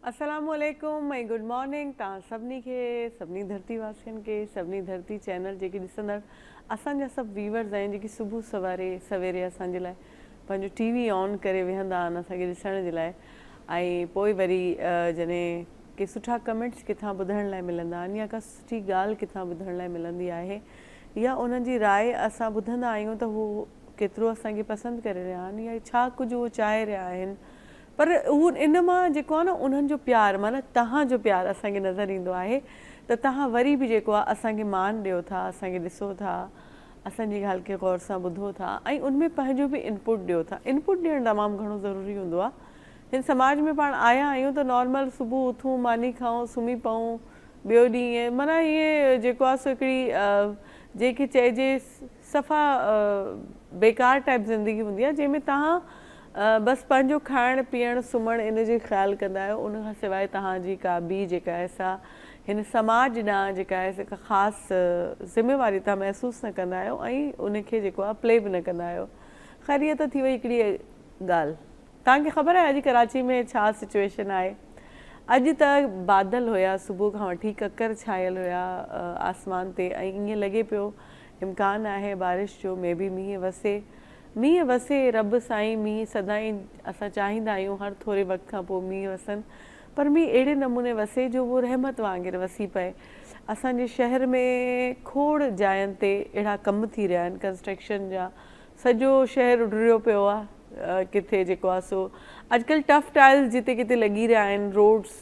अस्सलामुअलैकुम ऐं good morning तव्हां सभिनी खे, सभिनी धरती वासियुनि खे, सभिनी धरती चैनल जेके ॾिसंदड़ असांजा सभु व्यूवर्स आहिनि जेके सुबुह सवेरे असांजे लाइ पंहिंजो टीवी ऑन करे वेहंदा आहिनि असांखे ॾिसण जे लाइ। ऐं पोइ वरी जॾहिं के सुठा कमेंट्स किथां ॿुधण लाइ मिलंदा आहिनि या का सुठी ॻाल्हि किथां ॿुधण लाइ मिलंदी आहे या उन्हनि जी राय असां ॿुधंदा आहियूं त हू केतिरो असांखे पसंदि करे रहिया आहिनि या छा कुझु उहो चाहे रहिया आहिनि। पर उहो इन मां जेको आहे न उन्हनि जो प्यारु माना तव्हांजो प्यारु असांखे नज़र ईंदो आहे त तव्हां वरी बि जेको आहे असांखे मान ॾियो था, असांखे ॾिसो था, असांजी ॻाल्हि खे गौर सां ॿुधो था ऐं उनमें पंहिंजो बि इनपुट ॾियो था। इनपुट ॾियणु तमामु घणो ज़रूरी हूंदो आहे। हिन समाज में पाण आया आहियूं त नॉर्मल सुबुह उथूं, मानी खाऊं, सुम्ही पऊं, ॿियो ॾींहुं माना इहे जेको आहे सो हिकिड़ी जेके चइजे सफ़ा बेकार टाइप ज़िंदगी हूंदी आहे जंहिंमें तव्हां बसि पंहिंजो खाइणु पीअणु सुम्हणु इन जो ख़्यालु कंदा आहियो। उन खां सवाइ तव्हांजी का ॿी जेका आहे सा हिन समाज ॾांहुं जेका आहे का ख़ासि ज़िमेवारी तव्हां महसूसु न कंदा आहियो ऐं उनखे जेको आहे प्ले बि न कंदा आहियो। ख़ैर इहा त थी वई हिकिड़ी ॻाल्हि। तव्हांखे ख़बर आहे अॼु कराची में छा सिचुएशन आहे? अॼु त बादल हुया, सुबुह खां वठी ककर छायल हुया आसमान ते ऐं ईअं लॻे पियो इम्कानु आहे बारिश जो, मे बि मींहुं वसे। रब साईं मींहुं सदाईं असां चाहींदा आहियूं हर थोरे वक़्त खां पोइ मींहुं वसनि, पर मींहुं अहिड़े नमूने वसे जो उहो रहमत वांगुरु वसी पए। असांजे शहर में खोड़ जायुनि ते अहिड़ा कम थी रहिया आहिनि कंस्ट्रक्शन जा, सॼो शहर उॾरियो पियो आहे। किथे जेको आहे सो अॼुकल्ह टफ टाइल्स जिते किथे लॻी रहिया आहिनि रोड्स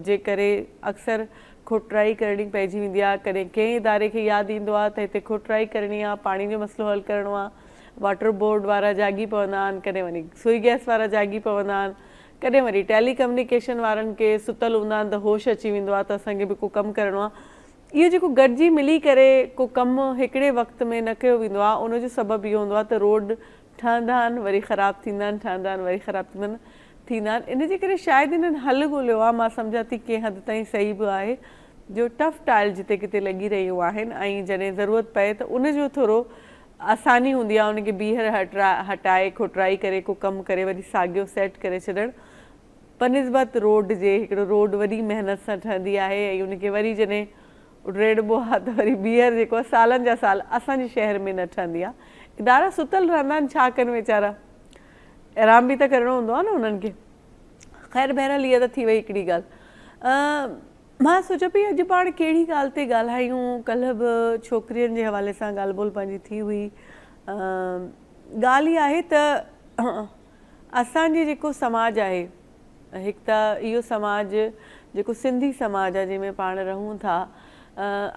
जे करे अक्सर खुटराई करणी पइजी वेंदी आहे। कॾहिं कंहिं इदारे खे यादि ईंदो आहे त हिते खुटराई करणी आहे, पाणी जो मसइलो हल करिणो आहे, वाटर बोर्ड वारा जागी पवंदा आहिनि, कॾहिं वरी सुई गैस वारा जागी पवंदा आहिनि, कॾहिं वरी टेलीकम्युनिकेशन वारनि खे सुतल हूंदा आहिनि त होश अची वेंदो आहे त असांखे बि को कमु करिणो आहे। इहो जेको गॾिजी मिली करे को कमु हिकिड़े वक़्त में न कयो वेंदो आहे उनजो सबबु इहो हूंदो आहे त रोड ठहंदा आहिनि वरी ख़राबु थींदा आहिनि, ठहंदा आहिनि वरी ख़राबु थींदा आहिनि। इन जे करे शायदि इन्हनि हल ॻोल्हियो आहे, मां सम्झां थी कंहिं हद ताईं सही बि आहे, जो टफ टाइल जिते किथे लॻी रहियूं आहिनि ऐं जॾहिं ज़रूरत पए त उनजो थोरो आसानी हूंदी आहे उनखे ॿीहर हटाए खुटराई करे को कमु करे वरी साॻियो सेट करे छॾणु बनिस्बत रोड जे। हिकिड़ो रोड वॾी महिनत सां ठहंदी आहे ऐं उनखे वरी जॾहिं उॾरेड़बो आहे त वरी ॿीहर जेको आहे सालनि जा साल असांजे शहर में न ठहंदी आहे। इदारा सुतल रहंदा आहिनि, छा कनि वीचारा, आराम बि त करिणो हूंदो आहे न उन्हनि खे। ख़ैर बहरहाल इहा त थी वई हिकिड़ी ॻाल्हि। मां सोचां पई अॼु पाण कहिड़ी ॻाल्हि ते ॻाल्हायूं। कल्ह बि छोकिरियुनि जे हवाले सां ॻाल्हि ॿोल पंहिंजी थी हुई। ॻाल्हि इहा आहे त असांजे जेको समाज आहे, हिकु त इहो समाज जेको सिंधी समाज आहे जंहिंमें पाण रहूं था,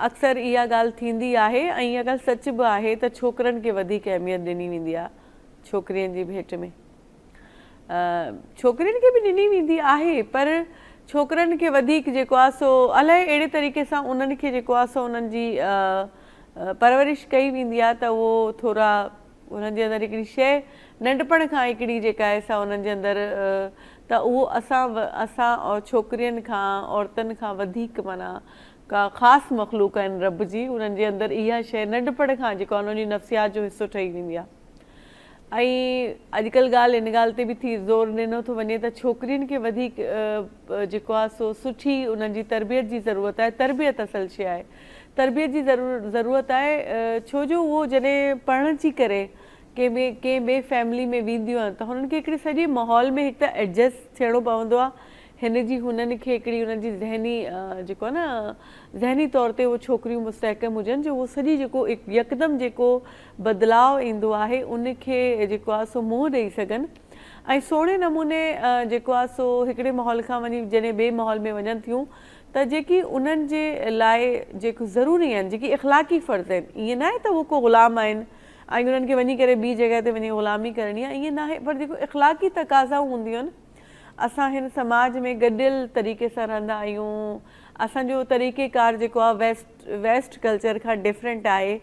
अक्सर इहा ॻाल्हि थींदी आहे ऐं इहा ॻाल्हि सच बि आहे त छोकिरनि खे वधीक अहमियत ॾिनी वेंदी आहे। छोकिरियुनि जी भेट में छोकिरियुनि खे बि ॾिनी वेंदी आहे, पर छोकिरनि खे वधीक जेको आहे सो अलाए अहिड़े तरीक़े सां उन्हनि खे जेको आहे सो उन्हनि जी परवरिश कई वेंदी आहे त उहो थोरा उन्हनि जे अंदरि हिकिड़ी शइ नंढपण खां हिकिड़ी जेका आहे सा उन्हनि जे अंदरि त उहो असां और छोकिरियुनि खां औरतुनि खां वधीक माना का ख़ासि मख़लूक आहिनि रब जी, उन्हनि जे अंदरि इहा शइ नंढपण खां जेको आहे उन्हनि जी नफ़्सियात जो हिसो ठही वेंदी आहे। ऐं अॼुकल्ह ॻाल्हि इन ॻाल्हि ते बि थी ज़ोर ॾिनो थो वञे त छोकिरियुनि खे वधीक जेको आहे सो सुठी उन्हनि जी तरबियत जी ज़रूरत आहे। तरबियत असल शइ आहे, तरबियत जी ज़रूरत आहे, छो जो उहो जॾहिं पढ़ण जी करे कंहिं ॿिए फैमिली में वेंदियूं आहिनि त हुननि खे हिकिड़े सॼे माहौल में हिकु त एडजस्ट थियणो पवंदो आहे। हिन जी हुननि खे हिकिड़ी हुननि जी ज़हनी जेको आहे न ज़हनी तौर ते उहे छोकिरियूं मुस्तहकम हुजनि जो उहो सॼी जेको यकदमि जेको बदिलाव ईंदो आहे उनखे जेको आहे सो मुंहुं ॾेई सघनि ऐं सोणे नमूने जेको आहे सो हिकिड़े माहौल खां वञी जॾहिं ॿिए माहौल में वञनि थियूं त जेकी उन्हनि जे लाइ जेको ज़रूरी आहिनि, जेकी इख़लाक़ी फ़र्ज़ आहिनि, ईअं न आहे त उहो को ग़ुलाम आहिनि ऐं उन्हनि खे वञी करे ॿी जॻह ते वञी ग़ुलामी करणी आहे, ईअं न आहे, पर जेको इख़लाक़ी तक़ाज़ाऊं हूंदियूं आहिनि। असां हिन समाज में गॾियल तरीक़े सां रहंदा आहियूं। असांजो तरीक़ेकार जेको आहे वेस्ट कल्चर खां डिफरेंट आहे।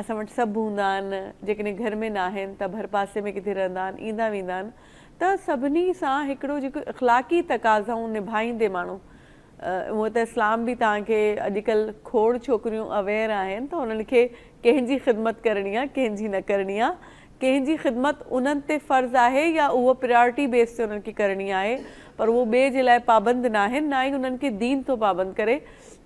असां वटि सभु हूंदा आहिनि, जेकॾहिं घर में न आहिनि त भर पासे में किथे रहंदा आहिनि, ईंदा वेंदा आहिनि, त सभिनी सां हिकिड़ो जेको इख़लाक़ी तक़ाज़ाऊं निभाईंदे माण्हू उहो त इस्लाम बि तव्हांखे अॼुकल्ह खोड़ छोकिरियूं अवेयर आहिनि त हुननि खे कंहिंजी ख़िदमत करणी आहे, कंहिंजी न करणी आहे, कंहिंजी ख़िदमत उन्हनि ते फ़र्ज़ु आहे या उहो प्रायोरिटी बेस ते उन्हनि खे करणी आहे, पर उहो ॿिए जे लाइ पाबंद न आहिनि, ना ई उन्हनि खे दीन थो पाबंद करे।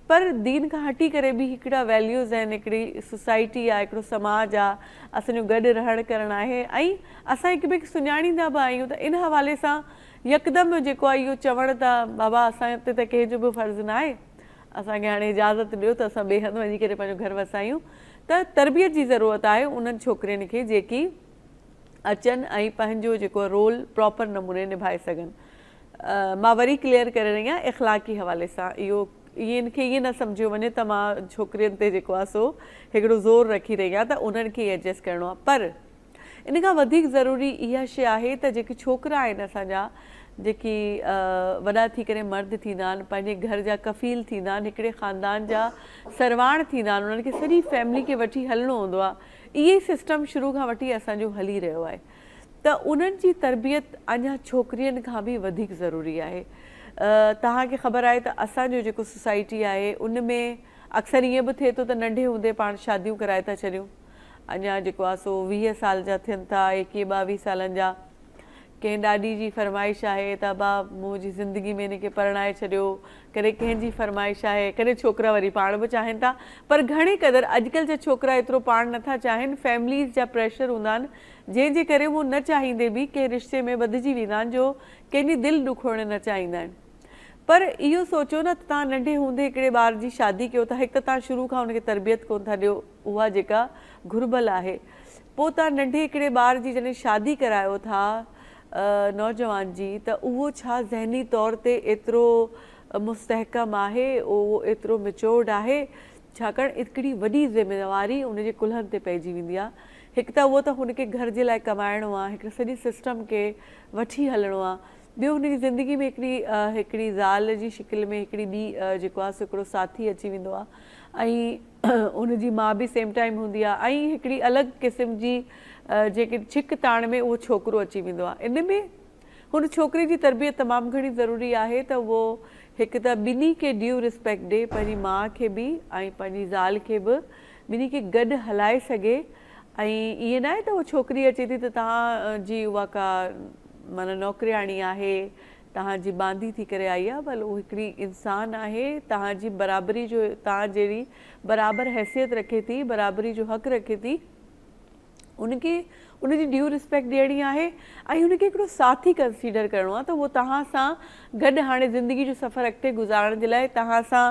पर दीन खां हटी करे बि हिकिड़ा वैल्यूज़ आहिनि, हिकिड़ी सोसाइटी आहे, हिकिड़ो समाज आहे, असांजो गॾु रहणु करणु आहे, ऐं असां हिक ॿिए खे सुञाणींदा बि आहियूं। त इन हवाले सां यकदमि जेको आहे इहो चवणु त बाबा असां ते त कंहिंजो बि फ़र्ज़ु न आहे, असांखे हाणे इजाज़त ॾियो त असां ॿिए हंधि वञी करे पंहिंजो घर वसायूं। त तरबियत जी ज़रूरत आहे उन्हनि छोकिरियुनि खे जेकी अचनि ऐं पंहिंजो जेको रोल प्रॉपर नमूने निभाए सघनि। मां वरी क्लियर करे रही आहियां इख़लाक़ी हवाले सां, इहो इन खे ईअं न सम्झियो वञे त मां छोकिरियुनि ते जेको आहे सो हिकिड़ो ज़ोर रखी रही आहियां त उन्हनि खे एडजस्ट करिणो आहे। पर इन खां वधीक ज़रूरी इहा शइ आहे त जेके छोकिरा आहिनि असांजा, जेकी वॾा थी करे मर्द थींदा आहिनि, पंहिंजे घर जा कफ़ील थींदा आहिनि, हिकिड़े ख़ानदान जा सरवाण थींदा आहिनि, उन्हनि खे सॼी फैमिली खे वठी हलणो हूंदो आहे। इहे ई सिस्टम शुरू खां वठी असांजो हली रहियो आहे। त उन्हनि जी तरबियत अञा छोकिरियुनि खां बि वधीक ज़रूरी आहे। तव्हांखे ख़बर आहे त असांजो जेको सोसाइटी आहे उन में अक्सर ईअं बि थिए थो त नंढे हूंदे पाण शादियूं कराए था छॾियूं। अञा जेको आहे सो 20 साल जा थियनि था, 21-22 सालनि जा। कंहिं ॾाॾी जी फरमाइश आहे त अबा मुंहिंजी ज़िंदगी में हिनखे परणाए छॾियो, कॾहिं कंहिंजी फरमाइश आहे, कॾहिं छोकिरा वरी पाण बि चाहिनि था। पर घणे क़दुरु अॼुकल्ह जा छोकिरा एतिरो पाण नथा चाहिनि, फैमिलीज़ जा प्रेशर हूंदा आहिनि, जंहिंजे करे उहो न चाहींदे बि कंहिं रिश्ते में ॿधिजी वेंदा आहिनि जो कंहिंजी दिलि ॾुखोड़े न चाहींदा आहिनि। पर इहो सोचो न त तव्हां नंढे हूंदे हिकिड़े ॿार जी शादी कयो था, हिकु त तव्हां शुरू खां हुनखे तरबियत कोन था ॾियो, उहा जेका घुरिबल आहे। पोइ तव्हां नंढे हिकिड़े ॿार जी जॾहिं शादी करायो था नौजवान जी, त उहो छा ज़हनी तौर ते एतिरो मुस्तहकम आहे, उहो एतिरो मेच्योर्ड आहे, छाकाणि हिकिड़ी वॾी ज़िम्मेवारी उनजे कुल्हनि ते पइजी वेंदी आहे। हिकु त उहो त हुनखे घर जे लाइ कमाइणो आहे, हिकिड़े सॼे सिस्टम खे वठी हलणो आहे। ॿियो हुनजी ज़िंदगी में हिकिड़ी ज़ाल जी शिकिल में हिकिड़ी ॿी जेको आहे सो हिकिड़ो साथी अची वेंदो आहे, ऐं हुनजी माउ बि सेम टाइम हूंदी आहे, ऐं हिकिड़ी अलॻि क़िस्म जी जेके छिक ताण में उहो छोकिरो अची वेंदो आहे। इन में हुन छोकिरे जी तरबियत तमामु घणी ज़रूरी आहे त उहो हिकु त ॿिन्ही खे ड्यू रिस्पेक्ट ॾे, पंहिंजी माउ खे बि ऐं पंहिंजी ज़ाल खे बि, ॿिन्ही खे गॾु हलाए सघे। ऐं ईअं न आहे त उहा छोकिरी अचे थी त तव्हांजी उहा का माना नौकरियाणी आहे, तव्हांजी बांदी थी करे आई आहे, भले उहो हिकिड़ी इंसान आहे, तव्हांजी बराबरी जो, तव्हां जहिड़ी बराबरि हैसियत रखे थी, बराबरी जो हक़ रखे थी, उनखे उनजी ड्यू रिस्पेक्ट ॾियणी आहे। ऐं हुनखे हिकिड़ो साथी कंसीडर करिणो आहे त उहो तव्हां सां गॾु हाणे ज़िंदगी जो सफ़र अॻिते गुज़ारण जे लाइ तव्हां सां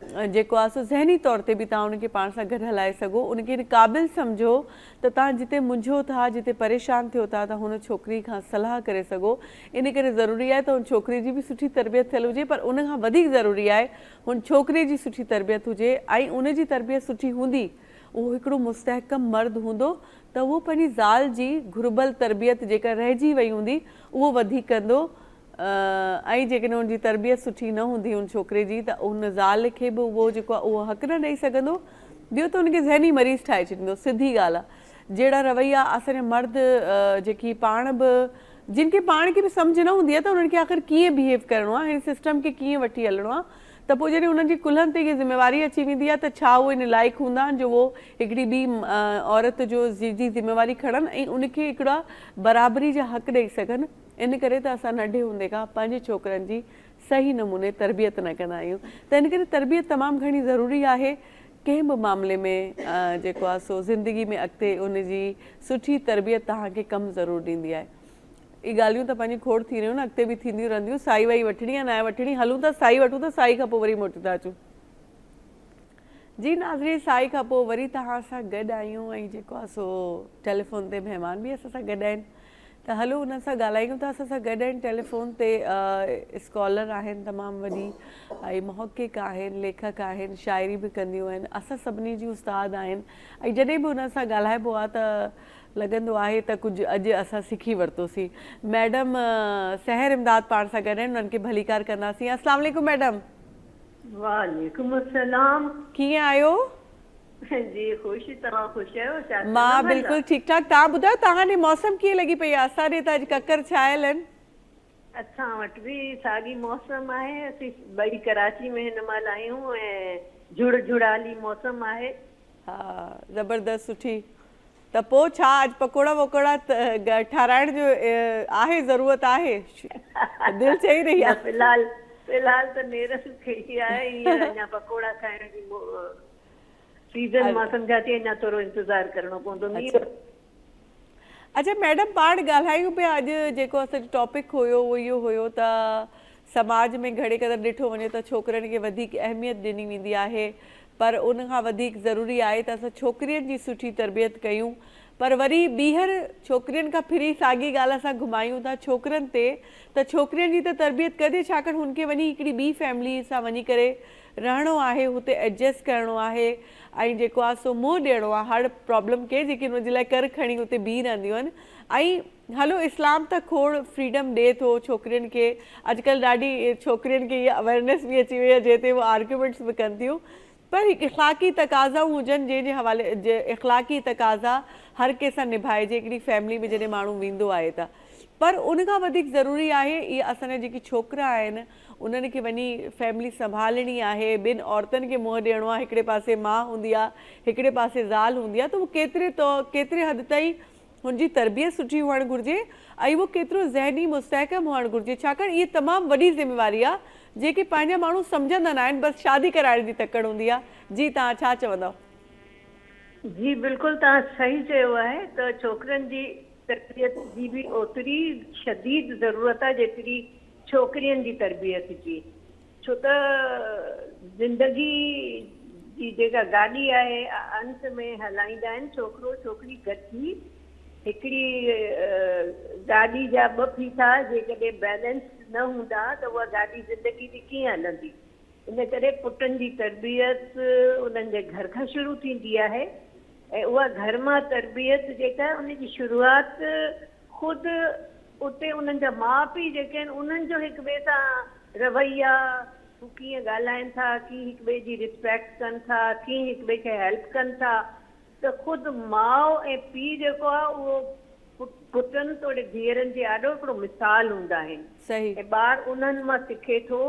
जेको आहे सो ज़हनी तौर ते बि तव्हां उनखे पाण सां गॾु हलाए सघो, उनखे इन क़ाबिल सम्झो त तव्हां जिते मुंझो था, जिते परेशान थियो था, त हुन छोकिरी खां सलाह करे सघो। इन करे ज़रूरी आहे त हुन छोकिरी जी बि सुठी तरबियत थियल हुजे, पर उन खां वधीक ज़रूरी आहे हुन छोकिरे जी सुठी तरबियत हुजे, ऐं उनजी तरबियत सुठी हूंदी, उहो हिकिड़ो मुस्तहकम मर्द हूंदो, त उहो पंहिंजी ज़ाल जी घुरिबल तरबियत जेका रहिजी वई हूंदी उहो वधीक कंदो। ऐं जेकॾहिं हुनजी तरबियत सुठी न हूंदी हुन छोकिरे जी, त उन ज़ाल खे बि उहो जेको आहे उहो हक़ न ॾेई सघंदो। ॿियो त हुनखे ज़हनी मरीज़ ठाहे छॾींदो, सिधी ॻाल्हि आहे। जहिड़ा रवैया असांजा मर्द जेकी पाण बि, जिन खे पाण खे बि सम्झ न हूंदी आहे त उन्हनि खे आख़िर कीअं बिहेव करिणो आहे, हिन सिस्टम खे कीअं वठी हलणो आहे, त पोइ जॾहिं उन्हनि जी कुल्हनि ते इहा ज़िम्मेवारी अची वेंदी आहे त छा उहे इन लाइक़ु हूंदा आहिनि जो उहो हिकिड़ी ॿी औरत जो जी ज़िम्मेवारी खणनि ऐं उनखे हिकिड़ा बराबरी जा हक़ ॾेई सघनि। इन करे त असां नंढे हूंदे खां पंहिंजे छोकिरनि जी सही नमूने तरबियत न कंदा आहियूं। त इन करे तरबियत तमामु घणी ज़रूरी आहे कंहिं बि मामले में जेको आहे सो ज़िंदगी में अॻिते उनजी सुठी तरबियत तव्हांखे कमु ज़रूरु ॾींदी आहे। इहे ॻाल्हियूं त पंहिंजी खोड़ थी रहियूं न, अॻिते बि थींदियूं रहंदियूं। साई वाई वठणी आहे, न वठणी, हलूं था साई वठूं था, साई खां पोइ वरी मोटी था अचूं। जी नाज़रीन, साई खां पोइ वरी तव्हां सां गॾु आहियूं, ऐं जेको आहे सो टेलीफोन ते महिमान बि असां सां गॾु आहिनि, त हलो हुन सां ॻाल्हायूं था। असां सां गॾु आहिनि टेलीफोन ते स्कॉलर आहिनि तमामु वॾी, ऐं मुहक़िक़ आहिनि, लेखक आहिनि, शाइरी बि कंदियूं आहिनि, असां सभिनी जी उस्ताद आहिनि। ऐं जॾहिं बि हुन सां ॻाल्हाइबो आहे त लॻंदो आहे त कुझु अॼु असां सिखी वरितोसीं। मैडम सहर इमदाद पाण सां गॾु आहिनि, उन्हनि खे भलीकार कंदासीं। अस्सलाम वालेकुम मैडम। वालेकुम अस्सलाम। कीअं आहियो? जी ख़ुश, तव्हां ख़ुशि आहियो? मां बिल्कुलु ठीकु ठाक। तव्हां ॿुधायो तव्हां ॾे मौसम कीअं लॻी पई आहे? असां ॾे त अॼु ककर छायल आहिनि। असां वटि बि साॻी मौसम आहे। असीं ॿई कराची में हिन महिल आहियूं ऐं झुड़ झुड़ाली मौसम आहे। हा ज़बरदस्त, सुठी। त पोइ छा अॼु पकोड़ा वकोड़ा ठाराइण जो आहे, ज़रूरत आहे? दिलि चई रही न, आहे? फिलहाल त नेरस खिची आहे, हींअर अञा पकोड़ा खाइण जी सीज़न मां सम्झां थी अञा थोरो इंतज़ारु करिणो पवंदो। अच्छा मैडम, पाण ॻाल्हायूं पिया अॼु जेको असांजो टॉपिक हुयो उहो इहो हुयो त समाज में घणे क़दुरु ॾिठो वञे त छोकिरनि खे वधीक अहमियत ॾिनी वेंदी आहे, पर उन खां वधीक ज़रूरी आहे त असां छोकिरियुनि जी सुठी तरबियत कयूं। पर वरी ॿीहर छोकिरियुनि खां फिरी साॻी ॻाल्हि असां घुमायूं था छोकिरनि ते, त छोकिरियुनि जी त तरबियत कजे, छाकाणि हुनखे वञी हिकिड़ी ॿी फैमिली सां वञी करे रहणो आहे, हुते एडजस्ट करिणो आहे, ऐं जेको आहे सो मुंहुं ॾियणो आहे हर प्रॉब्लम खे जेकी हुनजे लाइ कर खणी हुते बीह रहंदियूं आहिनि। ऐं हलो इस्लाम त खोड़ फ्रीडम ॾिए थो छोकिरियुनि खे, अॼुकल्ह ॾाढी छोकिरियुनि खे इहा अवेयरनेस बि अची वई आहे जिते उहे आर्ग्यूमेंट्स बि कनि थियूं, पर हिकु इख़लाक़ी तक़ाज़ा हुजनि जंहिंजे हवाले जे इख़लाक़ी तक़ाज़ा हर कंहिंसां निभाइजे हिकिड़ी फैमिली में जॾहिं माण्हू वेंदो आहे त। पर उन खां वधीक ज़रूरी आहे इहा असांजा जेकी छोकिरा आहिनि उन्हनि खे वञी फैमिली संभालणी आहे, ॿिनि औरतुनि खे मुंहुं ॾियणो आहे, हिकिड़े पासे माउ हूंदी आहे, हिकिड़े पासे ज़ाल हूंदी आहे, त उहो केतिरे हद ताईं हुनजी तरबियत सुठी हुअणु घुरिजे ऐं उहो केतिरो ज़हनी मुस्तहकम हुअणु घुरिजे, छाकाणि इहा तमामु वॾी ज़िम्मेवारी आहे जेके पंहिंजा माण्हू सम्झंदा न आहिनि, बसि शादी कराइण जी तकड़ हूंदी आहे। जी तव्हां छा चवंदव? जी बिल्कुलु तव्हां सही चयो आहे त छोकिरनि जी तरबियत जी बि ओतिरी शदीद ज़रूरत आहे जेतिरी छोकिरियुनि जी तरबियत जी, छो त ज़िंदगी जी जेका गाॾी आहे अंत में हलाईंदा आहिनि छोकिरो छोकिरी गॾिजी, हिकिड़ी गाॾी जा ॿ फीथा जेकॾहिं बैलेंस न हूंदा त उहा गाॾी ज़िंदगी जी कीअं हलंदी। इन करे पुटनि जी तरबियत उन्हनि जे घर खां शुरू थींदी आहे ऐं उहा घर मां तरबियत जेका आहे उनजी शुरूआति ख़ुदि उते उन्हनि जा माउ पीउ जेके आहिनि उन्हनि जो हिक ॿिए सां रवैया, हू कीअं ॻाल्हाइनि था, कीअं हिक ॿिए जी रिस्पेक्ट कनि था, कीअं हिक ॿिए खे हेल्प कनि था, त ख़ुदि माउ ऐं पीउ जेको आहे उहो पुटनि तोड़े धीअरनि जे ॾाढो हिकिड़ो मिसाल हूंदा आहिनि ऐं ॿार उन्हनि मां सिखे थो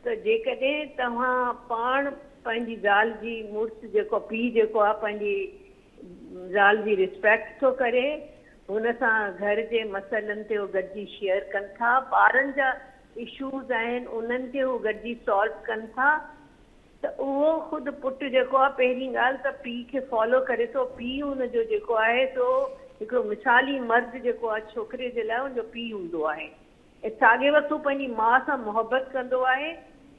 त जेकॾहिं तव्हां पाण पंहिंजी ज़ाल जी मुड़ुसु जेको पीउ जेको आहे पंहिंजी ज़ाल जी रिस्पेक्ट थो करे, हुन सां घर जे मसइलनि ते उहो गॾिजी शेयर कनि था, ॿारनि जा इशूज़ आहिनि उन्हनि खे उहो गॾिजी सॉल्व कनि था, त उहो ख़ुदि पुटु जेको आहे पहिरीं ॻाल्हि त पीउ खे फॉलो करे थो। पीउ हुनजो जेको आहे सो हिकिड़ो मिसाली मर्द जेको आहे छोकिरे जे लाइ हुनजो पीउ हूंदो आहे ऐं साॻे वक़्तु पंहिंजी माउ सां मुहबत कंदो आहे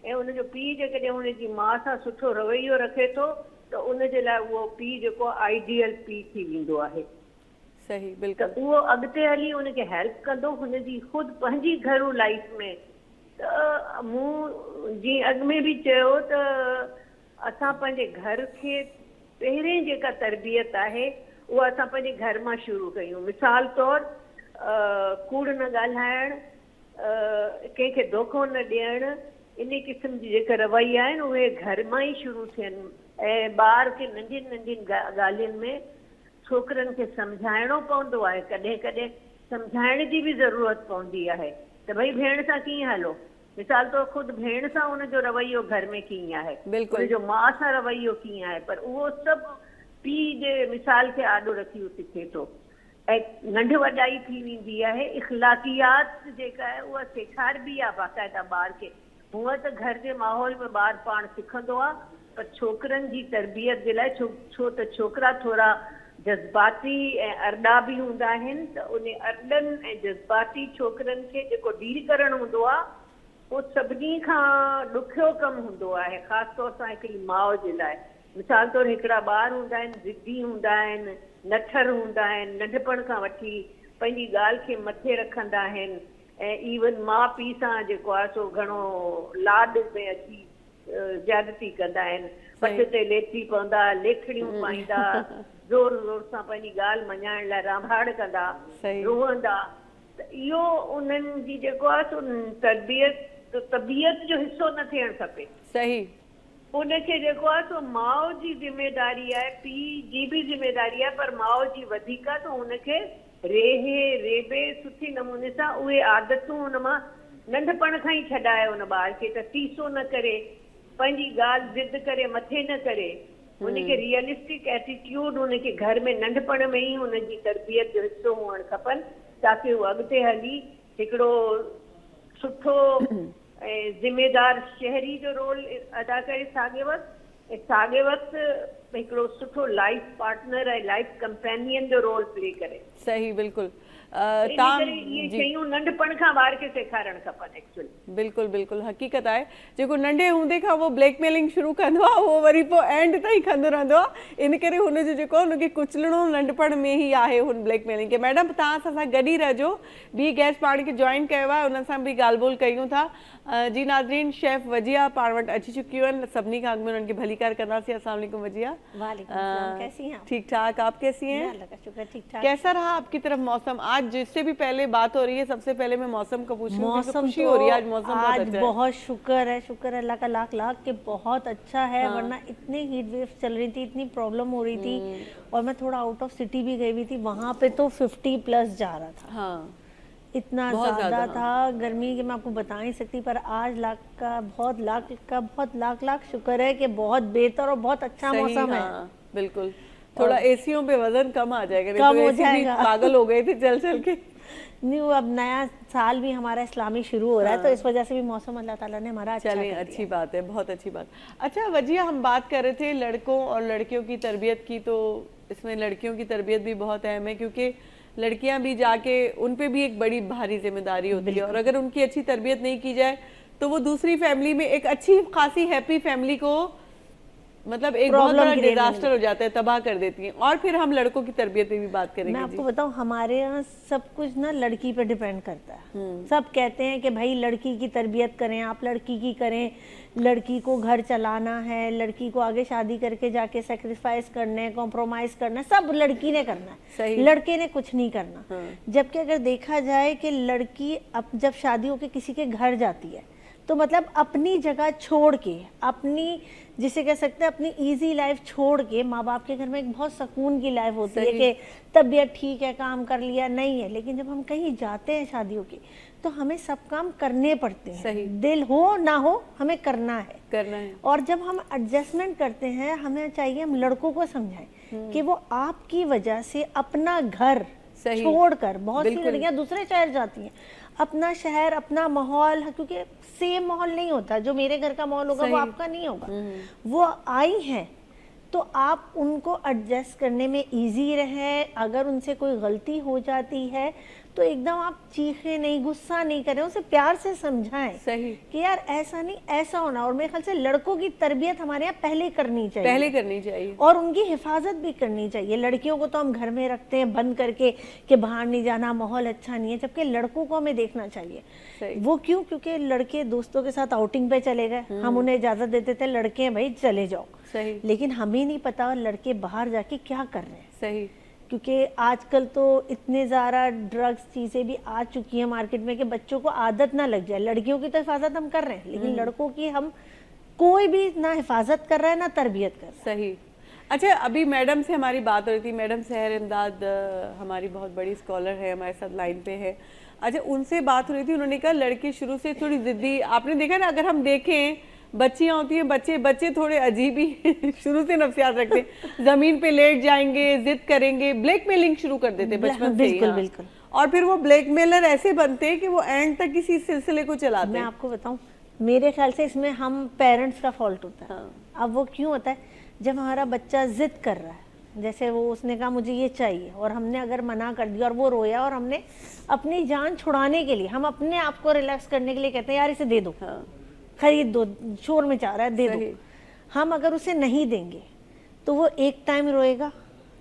ऐं उनजो पीउ जेकॾहिं हुनजी माउ सां सुठो रवैयो रखे थो त उनजे लाइ उहो पीउ जेको आइडियल पीउ थी वेंदो आहे। सही, बिल्कुलु। त उहो अॻिते हली उनखे हेल्प कंदो हुनजी ख़ुदि पंहिंजी घरू लाइफ में। त मूं जीअं अॻु में बि चयो त असां पंहिंजे घर खे पहिरें जेका तरबियत आहे उहा असां पंहिंजे घर मां शुरू कयूं। मिसाल तौरु कूड़ न ॻाल्हाइणु, कंहिंखे धोखो न ॾियणु, इन क़िस्म जी जेका रवैया आहिनि उहे घर मां ई शुरू थियनि ऐं ॿार खे नंढियुनि नंढियुनि ॻाल्हियुनि में छोकिरनि खे सम्झाइणो पवंदो आहे। कॾहिं कॾहिं सम्झाइण जी बि ज़रूरत पवंदी आहे त भई भेण सां कीअं हलो। मिसाल तौरु ख़ुदि भेण सां हुनजो रवैयो घर में कीअं आहे, हुनजो माउ सां रवैयो कीअं आहे, पर उहो सभु पीउ जे मिसाल खे आॾो रखी उहो सिखे थो ऐं नंढ वॾाई थी वेंदी आहे। इख़लाक़ियात जेका आहे उहा सेखारबी आहे बाक़ाइदा ॿार खे। हूअं त घर जे माहौल में ॿारु पाण सिखंदो आहे, पर छोकिरनि जी तरबियत जे लाइ छो त छोकिरा थोरा जज़्बाती ऐं अरड़ा बि हूंदा आहिनि, त उन अरड़नि ऐं जज़्बाती छोकिरनि खे जेको डील करणु हूंदो आहे उहो सभिनी खां ॾुखियो कमु हूंदो आहे, ख़ासि तौर सां हिकिड़ी माउ जे लाइ। मिसाल तौरु हिकिड़ा ॿार हूंदा आहिनि, ज़िद्दी हूंदा आहिनि, नठर हूंदा आहिनि, नंढपण खां वठी पंहिंजी ॻाल्हि खे मथे रखंदा आहिनि ऐं इवन माउ पीउ सां जेको आहे सो घणो लाड में अची ज्यादती कंदा आहिनि। पट ते लेटी पवंदा, लेखड़ियूं पाईंदा, ज़ोर ज़ोर सां पंहिंजी ॻाल्हि मञाइण लाइ रांभाड़ कंदा, रोअंदा। त इहो उन्हनि जी जेको आहे सो तबियत जो हिसो न थियणु खपे। सही। उनखे जेको आहे सो माउ जी ज़िमेदारी आहे, पीउ जी बि ज़िमेदारी आहे, पर माउ जी वधीक आहे। त हुनखे रेहे रेबे सुठी नमूने सां उहे आदतूं हुन मां नंढपण खां ई छॾाए उन ॿार खे, त तीसो न करे, पंहिंजी ॻाल्हि ज़िद करे मथे न करे, उनखे रियलिस्टिक एटीट्यूड उनखे घर में नंढपण में ई उनजी तरबियत जो हिसो हुअणु खपनि, ताकी उहो अॻिते हली हिकिड़ो सुठो ऐं ज़िम्मेदार शहरी जो रोल अदा करे साॻे वक़्तु हिकिड़ो सुठो लाइफ पार्टनर ऐं लाइफ कंपेनियन जो रोल प्ले करे। सही, बिल्कुल। इहे शयूं नंढपण खां ॿार खे सेखारणु खपनि एक्चुअली। बिल्कुल बिल्कुल हक़ीक़त आहे। जेको नंढे हूंदे खां उहो ब्लैकमेलिंग शुरू कंदो आहे, उहो वरी पोइ एंड ताईं कंदो रहंदो आहे। इन करे हुनजो जेको हुनखे कुचलणो नंढपण में ई आहे हुन ब्लैकमेलिंग खे। मैडम तव्हां असां सां गॾु ई रहिजो, ॿी गेस्ट पाण खे जॉइन कयो आहे, हुन सां बि ॻाल्हि ॿोल कयूं था। जी नाज़रीन, शेफ वजिया पाण वटि अची चुकियूं आहिनि, सभिनी खां अॻु में उन्हनि खे भलीकार कंदासीं। अस्सलाम वालेकुम वजिया। वालेकुम सलाम, कैसी हैं आप? ठीक ठाक, आप कैसी हैं? अल्लाह का शुक्र, ठीक ठाक। कैसा रहा आपकी तरफ मौसम? आज जिससे भी पहले बात हो रही है, सबसे पहले मैं मौसम का पूछूं। मौसम खुशी तो हो रही है आज, मौसम बहुत अच्छा है। बहुत शुक्र है, शुक्र अल्लाह का लाख लाख के बहुत अच्छा है। वरना इतनी हीट वेव चल रही थी, इतनी प्रॉब्लम हो रही थी, और मैं थोड़ा आउट ऑफ सिटी भी गई हुई थी, वहाँ पे तो 50+ जा रहा था। हाँ, इतना ज्यादा था गर्मी कि मैं आपको बता नहीं सकती। पर आज बहुत लाख शुक्र है कि बहुत बेहतर और बहुत अच्छा मौसम है। बिल्कुल, थोड़ा एसीओं पे वजन कम आ जाएगा, कम हो जाएगा। पागल हो गए थे चल चल के। नहीं, अब नया साल भी हमारा इस्लामी शुरू हो रहा है, तो इस वजह से भी मौसम अल्लाह ताला ने हमारा अच्छा कर दिया। अच्छी बात है, बहुत अच्छी बात। अच्छा वजिया, हम बात कर रहे थे लड़कों और लड़कियों की तरबियत की, तो इसमें लड़कियों की तरबियत भी बहुत अहम है, क्योंकि लड़कियां भी जाके उन पे भी एक बड़ी भारी जिम्मेदारी होती है, और अगर उनकी अच्छी तरबियत नहीं की जाए तो वो दूसरी फैमिली में, एक अच्छी खासी हैप्पी फैमिली को मतलब एक बहुत बड़ा डिजास्टर हो जाता है, तबाह कर देती हैं। और फिर हम लड़कों की तरबियत पे भी बात करेंगे। मैं आपको बताऊं, हमारे यहाँ सब कुछ ना लड़की पे डिपेंड करता है। सब कहते हैं कि भाई लड़की की तरबियत करें, आप लड़की की करें, लड़की को घर चलाना है, लड़की को आगे शादी करके जाके सेक्रीफाइस करना है, कॉम्प्रोमाइज करना है, सब लड़की ने करना है, लड़के ने कुछ नहीं करना। जबकि अगर देखा जाए कि लड़की अब जब शादी होके किसी के घर जाती है, तो मतलब अपनी जगह छोड़ के, अपनी जिसे कह सकते हैं अपनी इजी लाइफ छोड़ के, माँ बाप के घर में एक बहुत सुकून की लाइफ होती है कि तबीयत ठीक है, काम कर लिया, नहीं है। लेकिन जब हम कहीं जाते हैं शादियों के, तो हमें सब काम करने पड़ते हैं, दिल हो ना हो हमें करना है। और जब हम एडजस्टमेंट करते हैं, हमें चाहिए हम लड़कों को समझाएं कि वो आपकी वजह से अपना घर छोड़कर, बहुत सी लड़कियां दूसरे शहर जाती हैं, अपना शहर, अपना माहौल, क्योंकि सेम माहौल नहीं होता, जो मेरे घर का माहौल होगा वो आपका नहीं होगा। वो आई हैं तो आप उनको एडजस्ट करने में इजी रहे। अगर उनसे कोई गलती हो जाती है तो एकदम आप चीखें नहीं, गुस्सा नहीं करें, उसे प्यार से समझाएं कि यार ऐसा नहीं, ऐसा होना। और मेरे ख्याल से लड़कों की तरबियत हमारे यहाँ पहले करनी चाहिए, और उनकी हिफाजत भी करनी चाहिए। लड़कियों को तो हम घर में रखते हैं बंद करके कि बाहर नहीं जाना, माहौल अच्छा नहीं है, जबकि लड़कों को हमें देखना चाहिए। वो क्यों? क्योंकि लड़के दोस्तों के साथ आउटिंग पे चले गए, हम उन्हें इजाजत देते थे, लड़के हैं भाई चले जाओ, लेकिन हमें नहीं पता लड़के बाहर जाके क्या कर रहे हैं। क्योंकि आजकल तो इतने ज़्यादा ड्रग्स चीज़ें भी आ चुकी हैं मार्केट में कि बच्चों को आदत ना लग जाए। लड़कियों की तो हिफाजत हम कर रहे हैं, लेकिन लड़कों की हम कोई भी ना हिफाजत कर रहा है ना तरबियत कर रहा है। अच्छा, अभी मैडम से हमारी बात हो रही थी, मैडम सहर इमदाद हमारी बहुत बड़ी स्कॉलर है, हमारे साथ लाइन पे है। अच्छा, उनसे बात हो रही थी, उन्होंने कहा लड़के शुरू से थोड़ी जिद्दी, आपने देखा ना, अगर हम देखें बच्चियां होती हैं, बच्चे थोड़े अजीब ही शुरू से नफ्सियात रखते हैं, जमीन पे लेट जाएंगे, जिद करेंगे, ब्लैकमेलिंग शुरू कर देते बचपन से। बिल्कुल। और फिर वो ब्लैकमेलर ऐसे बनते हैं कि वो एंड तक किसी सिलसिले को चलाते हैं। मैं आपको बताऊं, मेरे ख्याल से इसमें हम पेरेंट्स का फॉल्ट होता है। अब वो क्यों होता है? जब हमारा बच्चा जिद कर रहा है, जैसे वो उसने कहा मुझे ये चाहिए, और हमने अगर मना कर दिया और वो रोया, और हमने अपनी जान छुड़ाने के लिए, हम अपने आप को रिलैक्स करने के लिए कहते हैं यार इसे दे दो, खरीद दो, शोर में चाह रहा है, दे दो। हम अगर उसे नहीं देंगे तो वो एक टाइम रोएगा,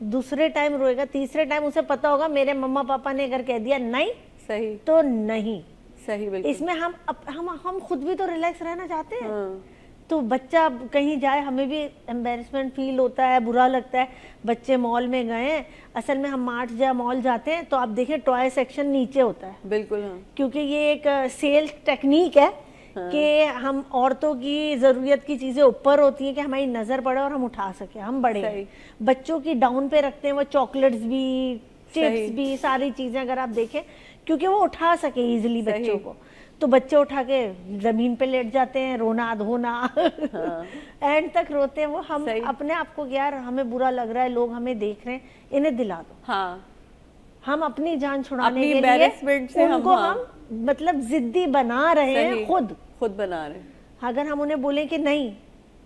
दूसरे टाइम रोएगा, तीसरे टाइम उसे पता होगा मेरे मम्मा पापा ने अगर कह दिया नहीं तो नहीं। बिल्कुल। इसमें हम खुद भी तो रिलैक्स रहना चाहते हैं। तो बच्चा कहीं जाए, हमें भी एम्बेरसमेंट फील होता है, बुरा लगता है। बच्चे मॉल में गए हैं, असल में हम मार्ट या मॉल जाते हैं तो आप देखें टॉय सेक्शन नीचे होता है। बिल्कुल। क्योंकि ये एक सेल्स टेक्निक है कि हम औरतों की ज़रूरत की चीज़ें ऊपर होती हैं कि हमारी नज़र पड़े और हम उठा सके, हम बड़े। बच्चों की डाउन पे रखते हैं, वो चॉकलेट्स भी, चिप्स भी, सारी चीज़ें अगर आप देखें, क्योंकि वो उठा सके इजीली बच्चों को। तो बच्चे उठा के जमीन पे लेट जाते हैं, रोना धोना एंड तक रोते हैं वो। हम अपने आप को, यार हमें बुरा लग रहा है, लोग हमें देख रहे हैं, इन्हें दिला दो। हाँ, हम अपनी जान छुड़ाने के लिए से उनको हम मतलब जिद्दी बना रहे हैं, खुद बना रहे हैं। अगर हम उन्हें बोलें कि नहीं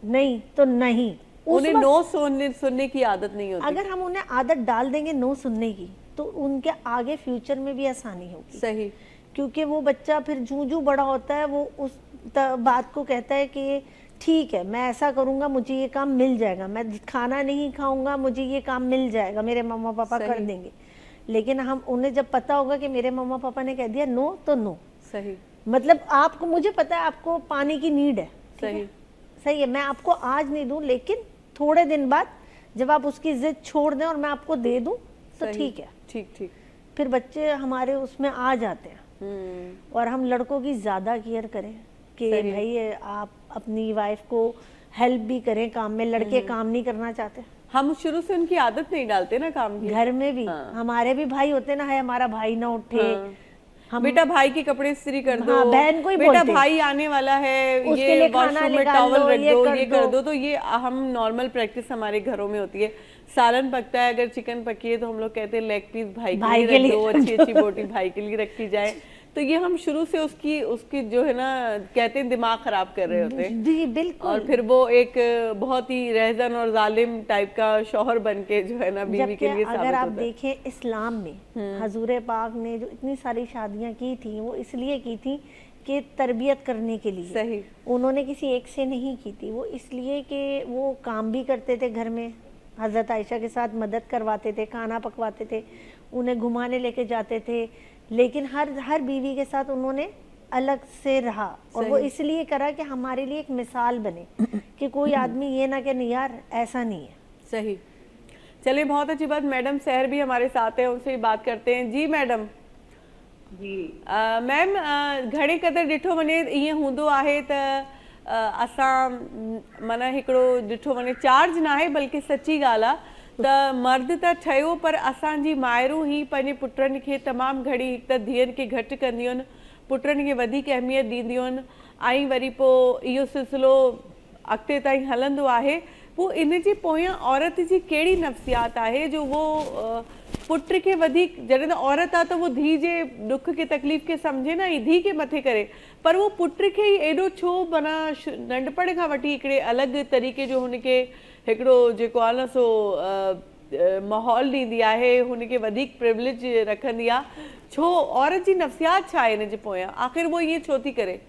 नहीं तो नहीं, उन्हें नो सुनने की आदत नहीं होती। अगर हम उन्हें आदत डाल देंगे नो सुनने की, तो उनके आगे फ्यूचर में भी आसानी होगी। सही। क्योंकि वो बच्चा फिर जूं बड़ा होता है, वो उस बात को कहता है कि ठीक है मैं ऐसा करूंगा, मुझे ये काम मिल जाएगा, मैं खाना नहीं खाऊंगा, मुझे ये काम मिल जाएगा, मेरे मम्मा पापा कर देंगे। लेकिन हम उन्हें जब पता होगा कि मेरे मम्मा पापा ने कह दिया नो तो नो। सही। मतलब आपको, मुझे पता है आपको पानी की नीड है, सही है, मैं आपको आज नहीं दूं, लेकिन थोड़े दिन बाद जब आप उसकी जिद छोड़ दें और मैं आपको दे दूं तो ठीक है। ठीक। फिर बच्चे हमारे उसमें आ जाते हैं। और हम लड़कों की ज्यादा केयर करें कि भाई आप अपनी वाइफ को हेल्प भी करें काम में। लड़के काम नहीं करना चाहते, हम शुरू से उनकी आदत नहीं डालते ना काम की। घर में भी हमारे भी भाई होते ना, है हमारा भाई ना उठे, हम बेटा भाई के कपड़े इस्त्री कर दो, बहन को ही बेटा बोलते, भाई आने वाला है, ये वॉशरूम में टॉवल रख दो, ये कर दो। तो ये हम नॉर्मल प्रैक्टिस हमारे घरों में होती है। सालन पकता है, अगर चिकन पकी है तो हम लोग कहते हैं लेग पीस भाई के लिए रख दो, अच्छी बोटी भाई के लिए रखी जाए। तो ये हम शुरू से उसकी जो है ना, कहते हैं दिमाग खराब कर रहे होते हैं। जी बिल्कुल। और फिर वो एक बहुत ही रहजन और जालिम टाइप का शौहर बन के जो है ना बीवी के लिए साबित होता है। अगर आप देखें इस्लाम में हजूर पाक ने जो इतनी सारी शादियां की थी, वो इसलिए की थी कि तरबियत करने के लिए। सही। उन्होंने किसी एक से नहीं की थी, वो इसलिए कि वो काम भी करते थे घर में, हजरत आयशा के साथ मदद करवाते थे, खाना पकवाते थे, उन्हें घुमाने लेके जाते थे। लेकिन हर बीवी के साथ उन्होंने अलग से रहा, और वो इसलिए करा कि हमारे लिए एक मिसाल बने कि कोई आदमी ये ना कि नहीं यार ऐसा नहीं है। सही। चलिए, बहुत अच्छी बात। मैडम सहर भी हमारे साथ है, उनसे बात करते हैं। जी मैडम। जी मैम, घणे क़दर ॾिठो वञे ईअं हूंदो आहे त असां माना हिकिड़ो ॾिठो वञे चार्ज न आहे, बल्कि सची ॻाल्हि आहे त मर्द त ठहियो, पर असांजी माइरूं ई पंहिंजे पुटनि खे तमामु घणी, हिकु त धीअनि खे घटि कंदियूं आहिनि, पुटनि खे वधीक अहमियत ॾींदियूं आहिनि, ऐं वरी पोइ इहो सिलसिलो अॻिते ताईं हलंदो आहे। पोइ इन जे पोयां औरत जी कहिड़ी नफ़्सियात आहे जो वो पुट खे वधीक, जॾहिं त औरत आहे त वो धीउ जे दुख खे तकलीफ़ खे सम्झे न, ऐं धीउ खे मथे करे, पर वो पुट खे ई एॾो छो माना नंढपण खां वठी हिकिड़े अलॻि तरीक़े जो हुनखे हिकिड़ो जेको आहे न सो माहौल ॾींदी आहे, हुनखे वधीक प्रिविलेज रखंदी आहे। छो औरत जी नफ़्सियात छा आहे हिन जे पोयां? आख़िर वो ईअं छो थी करे?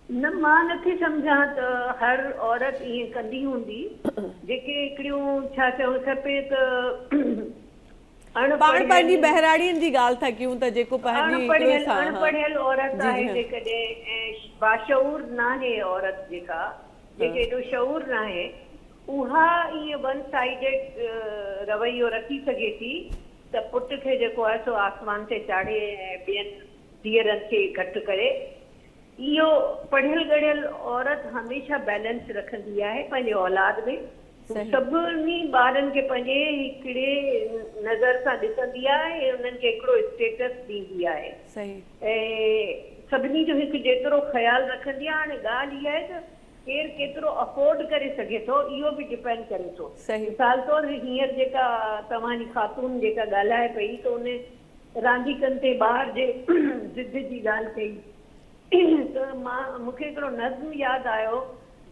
न, मां नथी सम्झां त हर औरत ईअं कंदी हूंदी। जेके हिकिड़ियूं छा चवणु खपे त पाण पंहिंजी बहिराड़ियुनि जी ॻाल्हि था कयूं त जेको अनपढ़ियल औरत आहे, जेकॾहिं ऐं बाशऊर नाहे औरत, जेके एॾो शऊर नाहे, उहा ईअं वन साइडेड रवैयो रखी सघे थी त पुट खे जेको आहे सो आसमान ते चाढ़े ऐं ॿियनि धीअरनि खे घटि करे। इहो पढ़ियल गढ़ियल औरत हमेशह बैलेंस रखंदी आहे पंहिंजे औलाद में। सभिनी ॿारनि खे पंहिंजे हिकिड़े नज़र सां ॾिसंदी आहे ऐं उन्हनि खे हिकिड़ो स्टेटस ॾींदी आहे। ऐं सभिनी जो हिकु जेतिरो ख़्यालु रखंदी आहे। हाणे ॻाल्हि इहा आहे त केरु केतिरो अफोर्ड करे सघे थो, इहो बि डिपेंड करे थो। मिसाल तौरु हींअर जेका तव्हांजी ख़ातून जेका ॻाल्हाए पई, त उन रांदीकनि ते ॿार जे ज़िद जी ॻाल्हि कई, त मूंखे हिकिड़ो नज़्म यादि आयो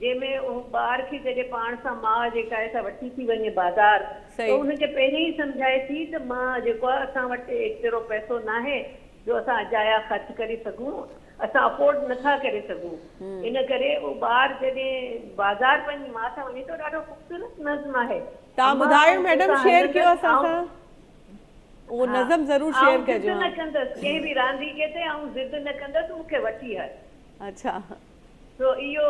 जंहिंमें ॿार खे जॾहिं पाण सां माउ जेका आहे वठी थी वञे बाज़ार, त हुनखे पहिरीं ई सम्झाए थी त मां जेको आहे असां वटि एतिरो पैसो न आहे जो असां अजाया ख़र्च करे सघूं, असां अफोर्ड नथा करे सघूं। इन करे उहो ॿार जॾहिं बाज़ार पंहिंजी माउ सां वञे थो, ॾाढो ख़ूबसूरत नज़्म आहे। तव्हां ॿुधायो मैडम, शेयर कयो असां सां उहो नज़्म ज़रूर शेयर कजो। ज़िद न कंदसि कंहिं बि रांदीके ते, ऐं ज़िद न कंदसि मूंखे वठी हल। अच्छा, तो इहो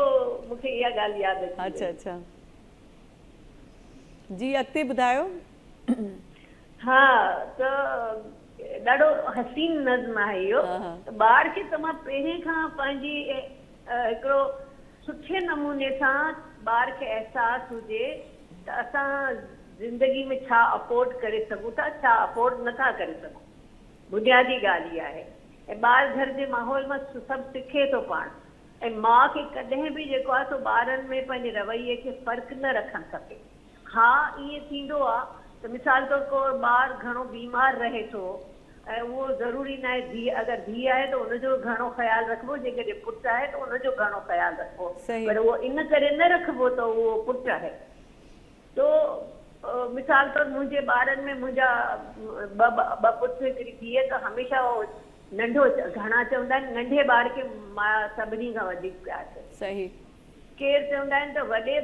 मूंखे इहा ॻाल्हि यादि अची। अच्छा अच्छा, जी अॻिते ॿुधायो। हा, त ॾाढो हसीन नज़्म आहे इहो। ॿार खे तमां पहिरें खां पंहिंजी हिकिड़ो सुठे नमूने सां ॿार खे अहसासु हुजे त असां ज़िंदगी में छा अफोर्ड करे सघूं था, छा अफोर्ड नथा करे सघूं। बुनियादी ॻाल्हि इहा आहे। ऐं ॿार घर जे माहौल मां सभु सिखे थो पाण। ऐं माउ खे कॾहिं बि जेको आहे सो ॿारनि में पंहिंजे रवैये खे फ़र्क़ु न रखणु खपे। हा ईअं थींदो आहे त मिसाल तौर को ॿारु घणो बीमार रहे थो ऐं उहो ज़रूरी न आहे धीउ अगरि धीउ आहे त उनजो घणो ख़्यालु रखिबो, जेकॾहिं पुटु आहे त उनजो घणो ख़्यालु रखिबो, पर उहो इन करे न रखिबो त उहो पुटु आहे। तो मिसाल तौर मुंहिंजे ॿारनि में मुंहिंजा ॿ पुट हिकिड़ी धीअ, त हमेशह उहो नंढो घणा चवंदा आहिनि नंढे ॿार खे मां सभिनी खां वधीक प्यारु करे। सही। केरु चवंदा आहिनि त वॾे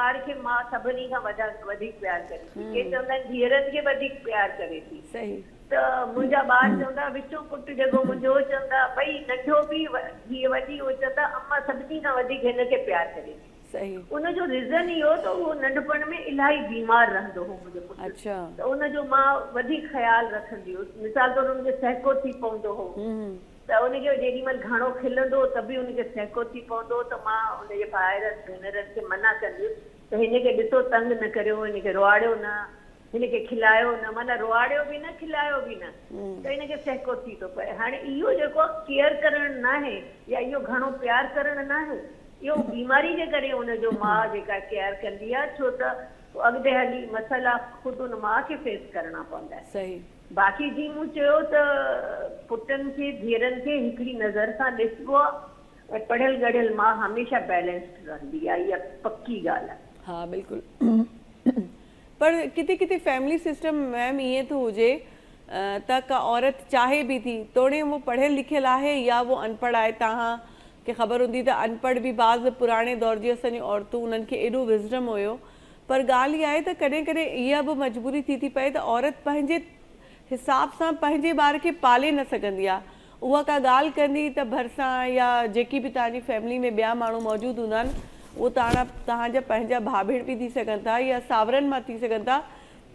ॿार खे मां सभिनी खां वधीक प्यारु करे थी, केरु चवंदा आहिनि धीअरनि खे वधीक प्यारु करे थी। सही। त मुंहिंजा ॿार चवंदा, विचो पुटु जेको मुंहिंजो चवंदा भई नंढो बि धीअ वॾी, उहो चवंदा अम्मा सभिनी खां वधीक हिनखे प्यारु करे थी। सही। उनजो रीज़न इहो त उहो नंढपण में इलाही बीमार रहंदो हो मुंहिंजो पुटु। अच्छा। त उनजो मां वधीक ख़्यालु रखंदी हुअसि। मिसाल तौर उनखे सहको थी पवंदो हो त उनखे जेॾीमहिल घणो खिलंदो त बि उनखे सहको थी पवंदो, त मां उनजे भाइरनि भेनरनि खे मना कंदी हुयसि त हिनखे ॾिसो तंग न करियो, हिनखे रुआड़ियो न, हिनखे खिलायो न, माना रुआड़ियो बि न खिलायो बि न, त हिनखे सहको थी थो पए। हाणे इहो जेको केयर करणु न आहे या इहो घणो प्यारु करणु न आहे, इहो बीमारी जे करे हुनजो माउ जेका केयर कंदी आहे, छो त अॻिते हली मसइला ख़ुदि हुन माउ खे फेस करणा पवंदा आहिनि। सही। बाक़ी जीअं मूं चयो त पुटनि खे धीअरनि खे हिकिड़ी नज़र सां ॾिसबो आहे, ऐं पढ़ियल गढ़ियल माउ हमेशह बैलेंस्ड रहंदी आहे, इहा पक्की ॻाल्हि आहे। हाँ बिल्कुलु। पर किथे किथे फैमिली सिस्टम मैम ईअं थो हुजे त का औरत चाहे भी थी तोड़े वो पढ़ियल लिखियल आहे या वो अनपढ़ आहे। तव्हां खे ख़बर हूंदी त अनपढ़ भी बाज़ पुराणे दौर जी असांजी औरतूं उन्हनि खे एॾो विज़डम हुयो, पर ॻाल्हि इहा आहे त कॾहिं कॾहिं इहा बि मजबूरी थी पए त औरत पंहिंजे हिसाब सां पंहिंजे ॿार खे पाले न सघंदी आहे। उहा का ॻाल्हि कंदी त भरिसां या जेकी बि तव्हांजी फैमिली में ॿिया माण्हू मौजूदु हूंदा आहिनि, उहो तव्हांजा पंहिंजा भाउ भेण बि थी सघनि था या सावरनि मां थी सघनि था,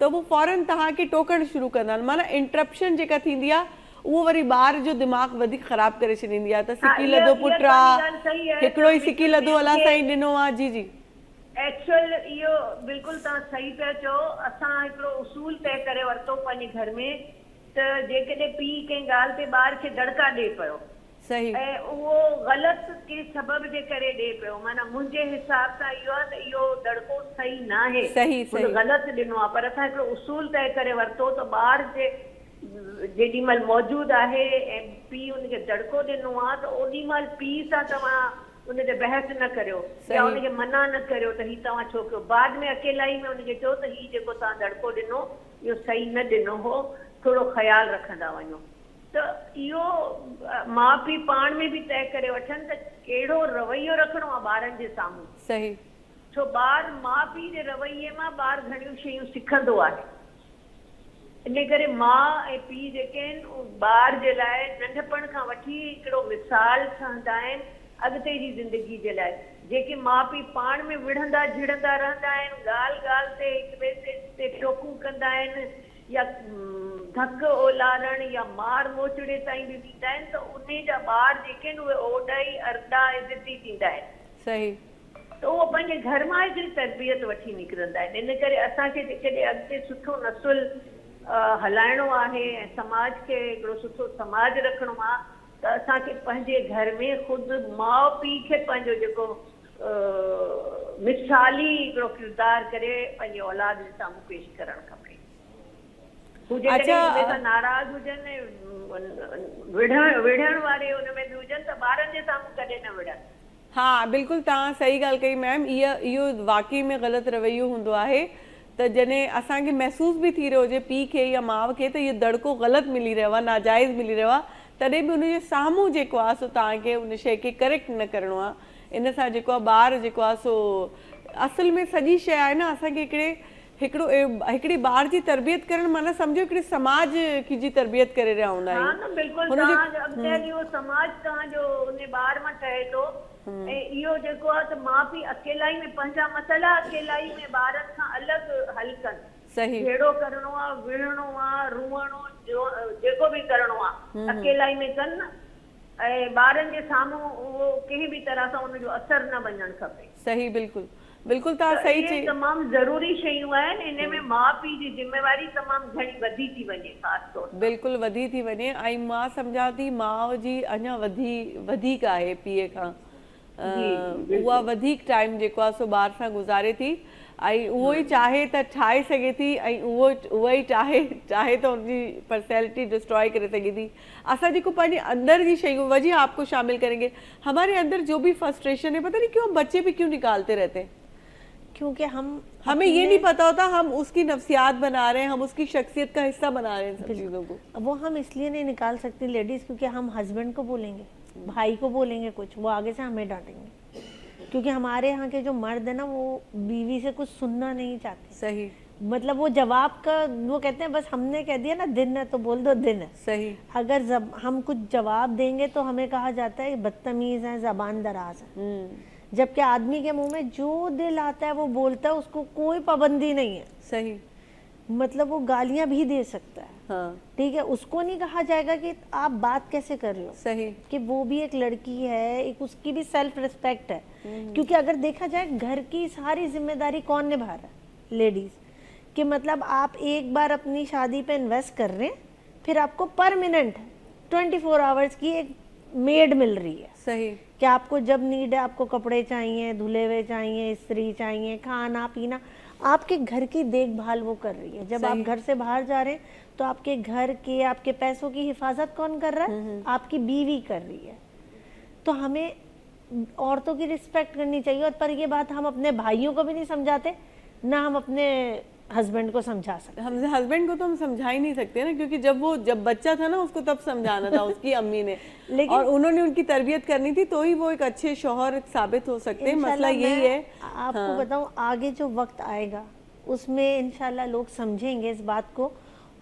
त उहो फौरन तव्हांखे टोकणु शुरू कंदा आहिनि। माना इंटरप्शन जेका थींदी आहे उहो वरी ॿार जो दिमाग़ वधीक ख़राबु करे छॾींदी आहे। त सिकी लधो पुटु आहे, हिकिड़ो ई सिकी लधो अलाह साईं ॾिनो आहे। जी जी एक्चुअल इहो बिल्कुलु तव्हां सही पिया चओ। असां हिकिड़ो उसूल तय करे वरितो पंहिंजे घर में त जेकॾहिं पीउ कंहिं ॻाल्हि ते ॿार खे दड़का ॾिए पियो, सही, ऐं उहो ग़लति के सबब जे करे ॾिए पियो, माना मुंहिंजे हिसाब सां इहो आहे त इहो दड़को सही न आहे, सही सही ग़लति ॾिनो आहे। पर असां हिकिड़ो उसूल तय करे वरितो त ॿार जे जेॾीमहिल मौजूदु आहे ऐं पीउ हुनखे दड़को ॾिनो आहे त ओॾीमहिल पीउ सां तव्हां उन ते बहस न करियो या उनखे मना न करियो त हीउ तव्हां छो कयो। बाद में अकेलाई में उनखे चओ त हीउ जेको तव्हां दड़को ॾिनो इहो सही न ॾिनो हो, थोरो ख़्यालु रखंदा वञो। त इहो माउ पीउ पाण में बि तय करे वठनि त कहिड़ो रवैयो रखिणो आहे ॿारनि जे साम्हूं। सही। छो ॿार माउ पीउ जे रवैये मां ॿार घणियूं शयूं सिखंदो आहे। इन करे माउ ऐं पीउ जेके आहिनि ॿार जे लाइ नंढपण खां वठी हिकिड़ो मिसाल ठहंदा आहिनि अॻिते जी ज़िंदगी जे लाइ। जेके माउ पीउ पाण में विढ़ंदा झिड़ंदा रहंदा आहिनि, ॻाल्हि ॻाल्हि ते हिक ॿिए ते टोकूं कंदा आहिनि या धक ओलारण या मार मोचड़े ताईं बि वेंदा आहिनि, त उन जा ॿार जेके आहिनि उहे ओॾा ई अरदा इज़ती थींदा आहिनि। सही। त उहो पंहिंजे घर मां हिकिड़ी तरबियत वठी निकिरंदा आहिनि। इन करे असांखे जेकॾहिं अॻिते सुठो नसुल हलाइणो आहे ऐं समाज खे हिकिड़ो सुठो समाज रखिणो आहे त असांखे पंहिंजे घर में ख़ुदि माउ पीउ खे पंहिंजो जेको मिसाली हिकिड़ो किरदारु करे पंहिंजे औलाद जे साम्हूं पेश करणु खपे। हू जेकॾहिं नाराज़ हुजनि विढ़ण वारे हुन में बि हुजनि त ॿारनि जे साम्हूं कॾहिं न विढ़नि। हाँ बिल्कुलु तव्हां सही ॻाल्हि कई मैम। इहो वाक़ई में ग़लति रवैयो हूंदो आहे त जॾहिं असांखे महसूस भी थी रहियो हुजे पीउ खे या माउ खे त इहो दड़को ग़लति मिली रहियो आहे, नाजाइज़ मिली रहियो आहे, तॾहिं बि उनजे साम्हूं जेको आहे सो तव्हांखे उन शइ खे करेक्ट न करिणो आहे। इन सां जेको आहे ॿार जेको आहे सो असल में सॼी शइ आहे न असांखे हिकिड़ी ॿार जी तरबियत करणु माना सम्झो हिकिड़े समाज जी तरबियत करे रहिया हूंदा आहियूं। हा न बिल्कुलु। अॻिते हली उहो समाज तव्हांजो उन ॿार मां ठहे थो। ऐं इहो जेको आहे त माउ पीउ अकेलाई में पंहिंजा मसइला अकेलाई में ॿारनि खां अलॻि हल कनि। सही। जहिड़ो करिणो आहे, विढ़णो आहे, रुअणो, जेको बि करिणो आहे अकेलाई में कनि ऐं ॿारनि जे साम्हूं उहो कंहिं बि तरह सां उनजो असरु न वञणु खपे। सही बिल्कुलु। बिल्कुल तव्हां सही ये चई। तमामु ज़रूरी शयूं आहिनि, इन में माउ पीउ जी जिम्मेवारी तमामु घणी वधी थी वञे ख़ासि तौर ते। बिल्कुलु वधी थी वञे ऐं मां सम्झां थी माउ जी अञा वधीक आहे पीउ खां। उहा वधीक टाइम जेको आहे सो ॿार सां गुज़ारे थी ऐं उहो ई चाहे त ठाहे सघे थी ऐं उहा ई चाहे त उनजी पर्सनैलिटी डिस्ट्रॉय करे सघे थी। असां जेको पंहिंजे अंदर जी शयूं वही आपको शामिल करेंगे, हमारे अंदर जो भी फ्रस्ट्रेशन है पता नहीं क्यों हम बच्चे पे क्यों निकालते रहते हैं, क्योंकि हमें ये नहीं पता होता हम उसकी नफ्सियात बना रहे हैं, हम उसकी शख्सियत का हिस्सा बना रहे हैं सब चीज़ों को। वो हम इसलिए नहीं निकाल सकते लेडीज क्योंकि हम हस्बैंड को बोलेंगे, भाई को बोलेंगे कुछ, वो आगे से हमें डांटेंगे। क्योंकि हमारे यहाँ के जो मर्द है ना वो बीवी से कुछ सुनना नहीं चाहते। सही, मतलब वो जवाब का वो कहते हैं बस हमने कह दिया ना दिन है तो बोल दो दिन है। सही। अगर हम कुछ जवाब देंगे तो हमें कहा जाता है बदतमीज है, जबान दराज है। जबकि आदमी के मुंह में जो दिल आता है वो बोलता है, उसको कोई पाबंदी नहीं है। सही। मतलब वो गालियां भी दे सकता है। हाँ। ठीक है, उसको नहीं कहा जाएगा कि आप बात कैसे कर लो। सही। कि वो भी एक लड़की है, एक उसकी भी सेल्फ रिस्पेक्ट है। क्योंकि अगर देखा जाए घर की सारी जिम्मेदारी कौन निभा रहा है, लेडीज। कि मतलब आप एक बार अपनी शादी पे इन्वेस्ट कर रहे हैं, फिर आपको परमानेंट 24 आवर्स की एक मेड मिल रही है। सही। कि आपको जब नीड है, आपको कपड़े चाहिए, धुले हुए चाहिए, इस्त्री चाहिए, खाना पीना, आपके घर की देखभाल वो कर रही है। जब आप घर से बाहर जा रहे हैं तो आपके घर के, आपके पैसों की हिफाजत कौन कर रहा है? आपकी बीवी कर रही है। तो हमें औरतों की रिस्पेक्ट करनी चाहिए। और पर ये बात हम अपने भाइयों को भी नहीं समझाते, ना हम अपने हस्बैंड को समझा सकते। हम हस्बैंड को तो हम समझा ही नहीं सकते ना, क्योंकि जब बच्चा था ना उसको तब समझाना था उसकी अम्मी ने और उन्होंने उनकी तरबियत करनी थी, तो ही वो एक अच्छे शौहर साबित हो सकते हैं। मसला यही है। आपको बताऊं आगे जो वक्त आएगा उसमें इंशाल्लाह लोग समझेंगे इस बात को।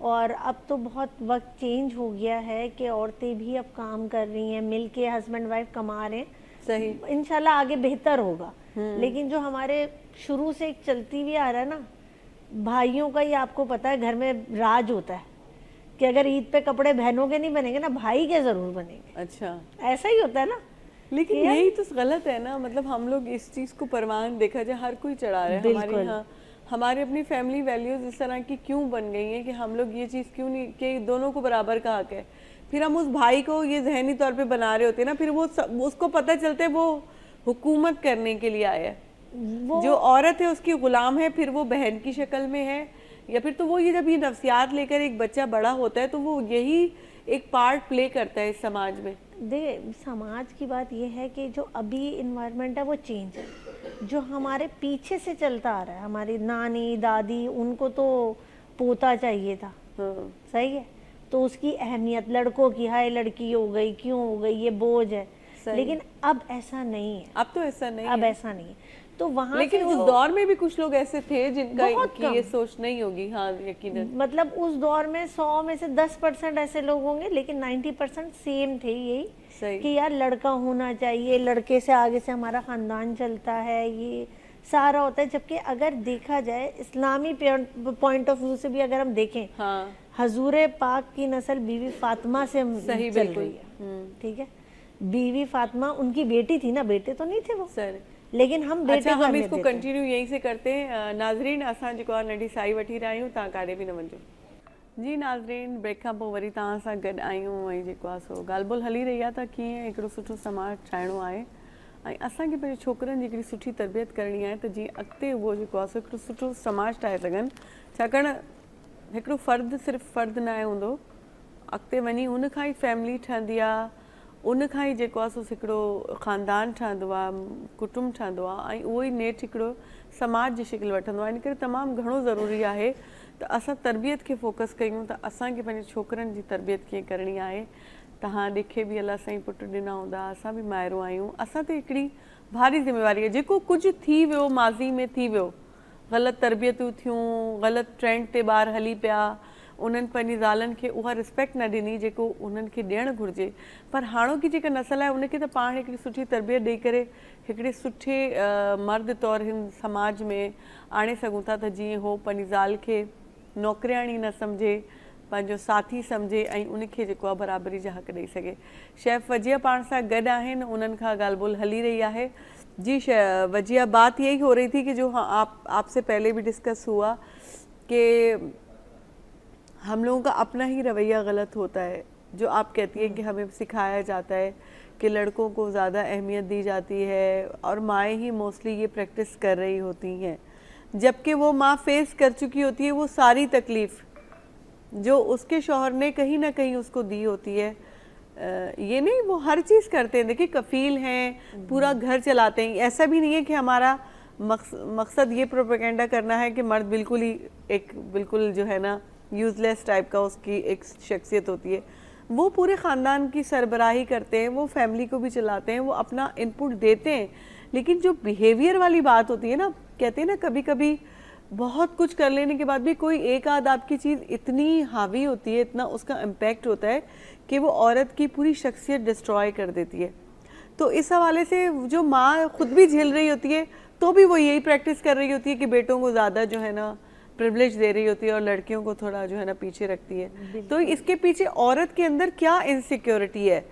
और अब तो बहुत वक्त चेंज हो गया है कि औरतें भी अब काम कर रही हैं, मिलके हस्बैंड वाइफ कमा रहे हैं। सही। इंशाल्लाह आगे बेहतर होगा। लेकिन जो हमारे शुरू से एक चलती हुई आ रहा है ना, भाइयों का ही आपको पता है घर में राज होता है कि अगर ईद पे कपड़े बहनों के नहीं बनेंगे ना, भाई के जरूर बनेंगे। अच्छा, ऐसा ही होता है ना। लेकिन यही तो गलत है ना। मतलब हम लोग इस चीज को परवान देखा जाए हर कोई चढ़ा रहा है। हमारे यहाँ हमारी अपनी फैमिली वैल्यूज इस तरह की क्यों बन गई हैं कि हम लोग ये चीज क्यों नहीं कि दोनों को बराबर का हक है। फिर हम उस भाई को ये जहनी तौर पे बना रहे होते हैं ना, फिर वो उसको पता चलता है वो हुकूमत करने के लिए आया है। जो औरत है उसकी गुलाम है, फिर वो बहन की शक्ल में है, या फिर तो वो ये जब ये नफ्सियात लेकर एक बच्चा बड़ा होता है तो वो यही एक पार्ट प्ले करता है इस समाज में। देखिए समाज की बात ये है कि जो अभी इन्वायरमेंट है वो चेंज है। जो हमारे पीछे से चलता आ रहा है, हमारी नानी दादी, उनको तो पोता चाहिए था। सही है, तो उसकी अहमियत लड़कों की, हाय लड़की हो गई, क्यों हो गई, ये बोझ है। लेकिन अब ऐसा नहीं है। अब तो ऐसा नहीं अब है। ऐसा नहीं है। तो वहाँ लेकिन उस दौर में भी कुछ लोग ऐसे थे जिनका ये सोच नहीं होगी। हाँ यकीनन। मतलब उस दौर में 100 में से 10% ऐसे लोग होंगे, लेकिन 90% सेम थे यही कि यार लड़का होना चाहिए, लड़के से आगे से हमारा खानदान चलता है, ये सारा होता है। जबकि अगर देखा जाए इस्लामी पॉइंट ऑफ व्यू से भी अगर हम देखें, हाँ, हजूर पाक की नस्ल बीवी फातिमा से सही चल रही है। ठीक है, बीवी फातिमा उनकी बेटी थी ना, बेटे तो नहीं थे वो सर, लेकिन हम बेटे अच्छा, हम इसको कंटिन्यू यहीं से करते हैं। नाज़रीन असां जेको आहे नंढी साई वठी रहिया आहियूं, तव्हां काॾे बि न वञो। जी नाज़रीन, ब्रेक खां पोइ वरी तव्हां सां गॾु आहियूं ऐं जेको आहे सो ॻाल्हि ॿोल हली रही आहे त कीअं हिकिड़ो सुठो समाज ठाहिणो आहे ऐं असांखे पंहिंजे छोकिरनि जी हिकिड़ी सुठी तरबियत करणी आहे त जीअं अॻिते उहो जेको आहे सो हिकिड़ो सुठो समाज ठाहे सघनि। छाकाणि हिकिड़ो फ़र्दु सिर्फ़ु फ़र्दु न आहे हूंदो, अॻिते वञी उन खां ई फैमिली ठहंदी आहे, उन खां ई जेको आहे सो हिकिड़ो ख़ानदान ठहंदो आहे, कुटुंब ठहंदो आहे ऐं उहो ई नेठि हिकिड़ो समाज जी शिकिल वठंदो आहे। इन करे तमामु घणो ज़रूरी आहे त असां तरबियत खे फोकस कयूं त असांखे पंहिंजे छोकिरनि जी तरबियत कीअं करणी आहे। तव्हां ॾिखे बि अलाह साईं पुटु ॾिना हूंदा, असां बि माइरूं आहियूं, असां ते हिकिड़ी भारी ज़िम्मेवारी आहे। जेको कुझु थी वियो माज़ी में थी वियो, ग़लति तरबियतूं थियूं, ग़लति ट्रेंड ते ॿार हली पिया, उन्हनि पंहिंजी ज़ालनि खे उहा रिस्पेक्ट न ॾिनी जेको उन्हनि खे ॾियणु घुरिजे। पर हाणोकी जेका नस्ल आहे उनखे त पाण हिकिड़ी सुठी तरबियत ॾेई करे हिकिड़े सुठे मर्द तौरु हिन समाज में आणे सघूं था त जीअं हो पंहिंजी ज़ाल खे नौकरियाणी न सम्झे, पंहिंजो साथी सम्झे ऐं उनखे जेको आहे बराबरी जा हक़ ॾेई सघे। शेफ वजिया पाण सां गॾु आहिनि, उन्हनि खां ॻाल्हि ॿोल हली रही आहे। जी वजिया, बात यही हो रही थी कि जो आपसे पहले भी डिस्कस हुआ कि हम लोगों का अपना ही रवैया गलत होता है। जो आप कहती हैं कि हमें सिखाया जाता है कि लड़कों को ज़्यादा अहमियत दी जाती है और माएँ ही मोस्टली ये प्रैक्टिस कर रही होती हैं, जबकि वो माँ फेस कर चुकी होती है वो सारी तकलीफ़ जो उसके शौहर ने कहीं ना कहीं उसको दी होती है। ये नहीं, वो हर चीज़ करते हैं। देखिए कफ़ील हैं, पूरा घर चलाते हैं। ऐसा भी नहीं है कि हमारा मकसद ये प्रोपेगेंडा करना है कि मर्द बिल्कुल जो है ना यूज़लेस टाइप का उसकी एक शख्सियत होती है। वो पूरे ख़ानदान की सरबराही करते हैं, वो फैमिली को भी चलाते हैं, वो अपना इनपुट देते हैं। लेकिन जो बिहेवियर वाली बात होती है ना, कहते हैं ना कभी कभी बहुत कुछ कर लेने के बाद भी कोई एक आध आपकी चीज़ इतनी हावी होती है, इतना उसका इम्पैक्ट होता है कि वो औरत की पूरी शख्सियत डिस्ट्रॉय कर देती है। तो इस हवाले से जो माँ खुद भी झेल रही होती है तो भी वो यही प्रैक्टिस कर रही होती है कि बेटों को ज़्यादा जो है ना प्रिविलेज दे रही होती है और लड़कियों को थोड़ा जो है ना पीछे रखती है। तो इसके पीछे औरत के अंदर क्या इनसिक्योरिटी है,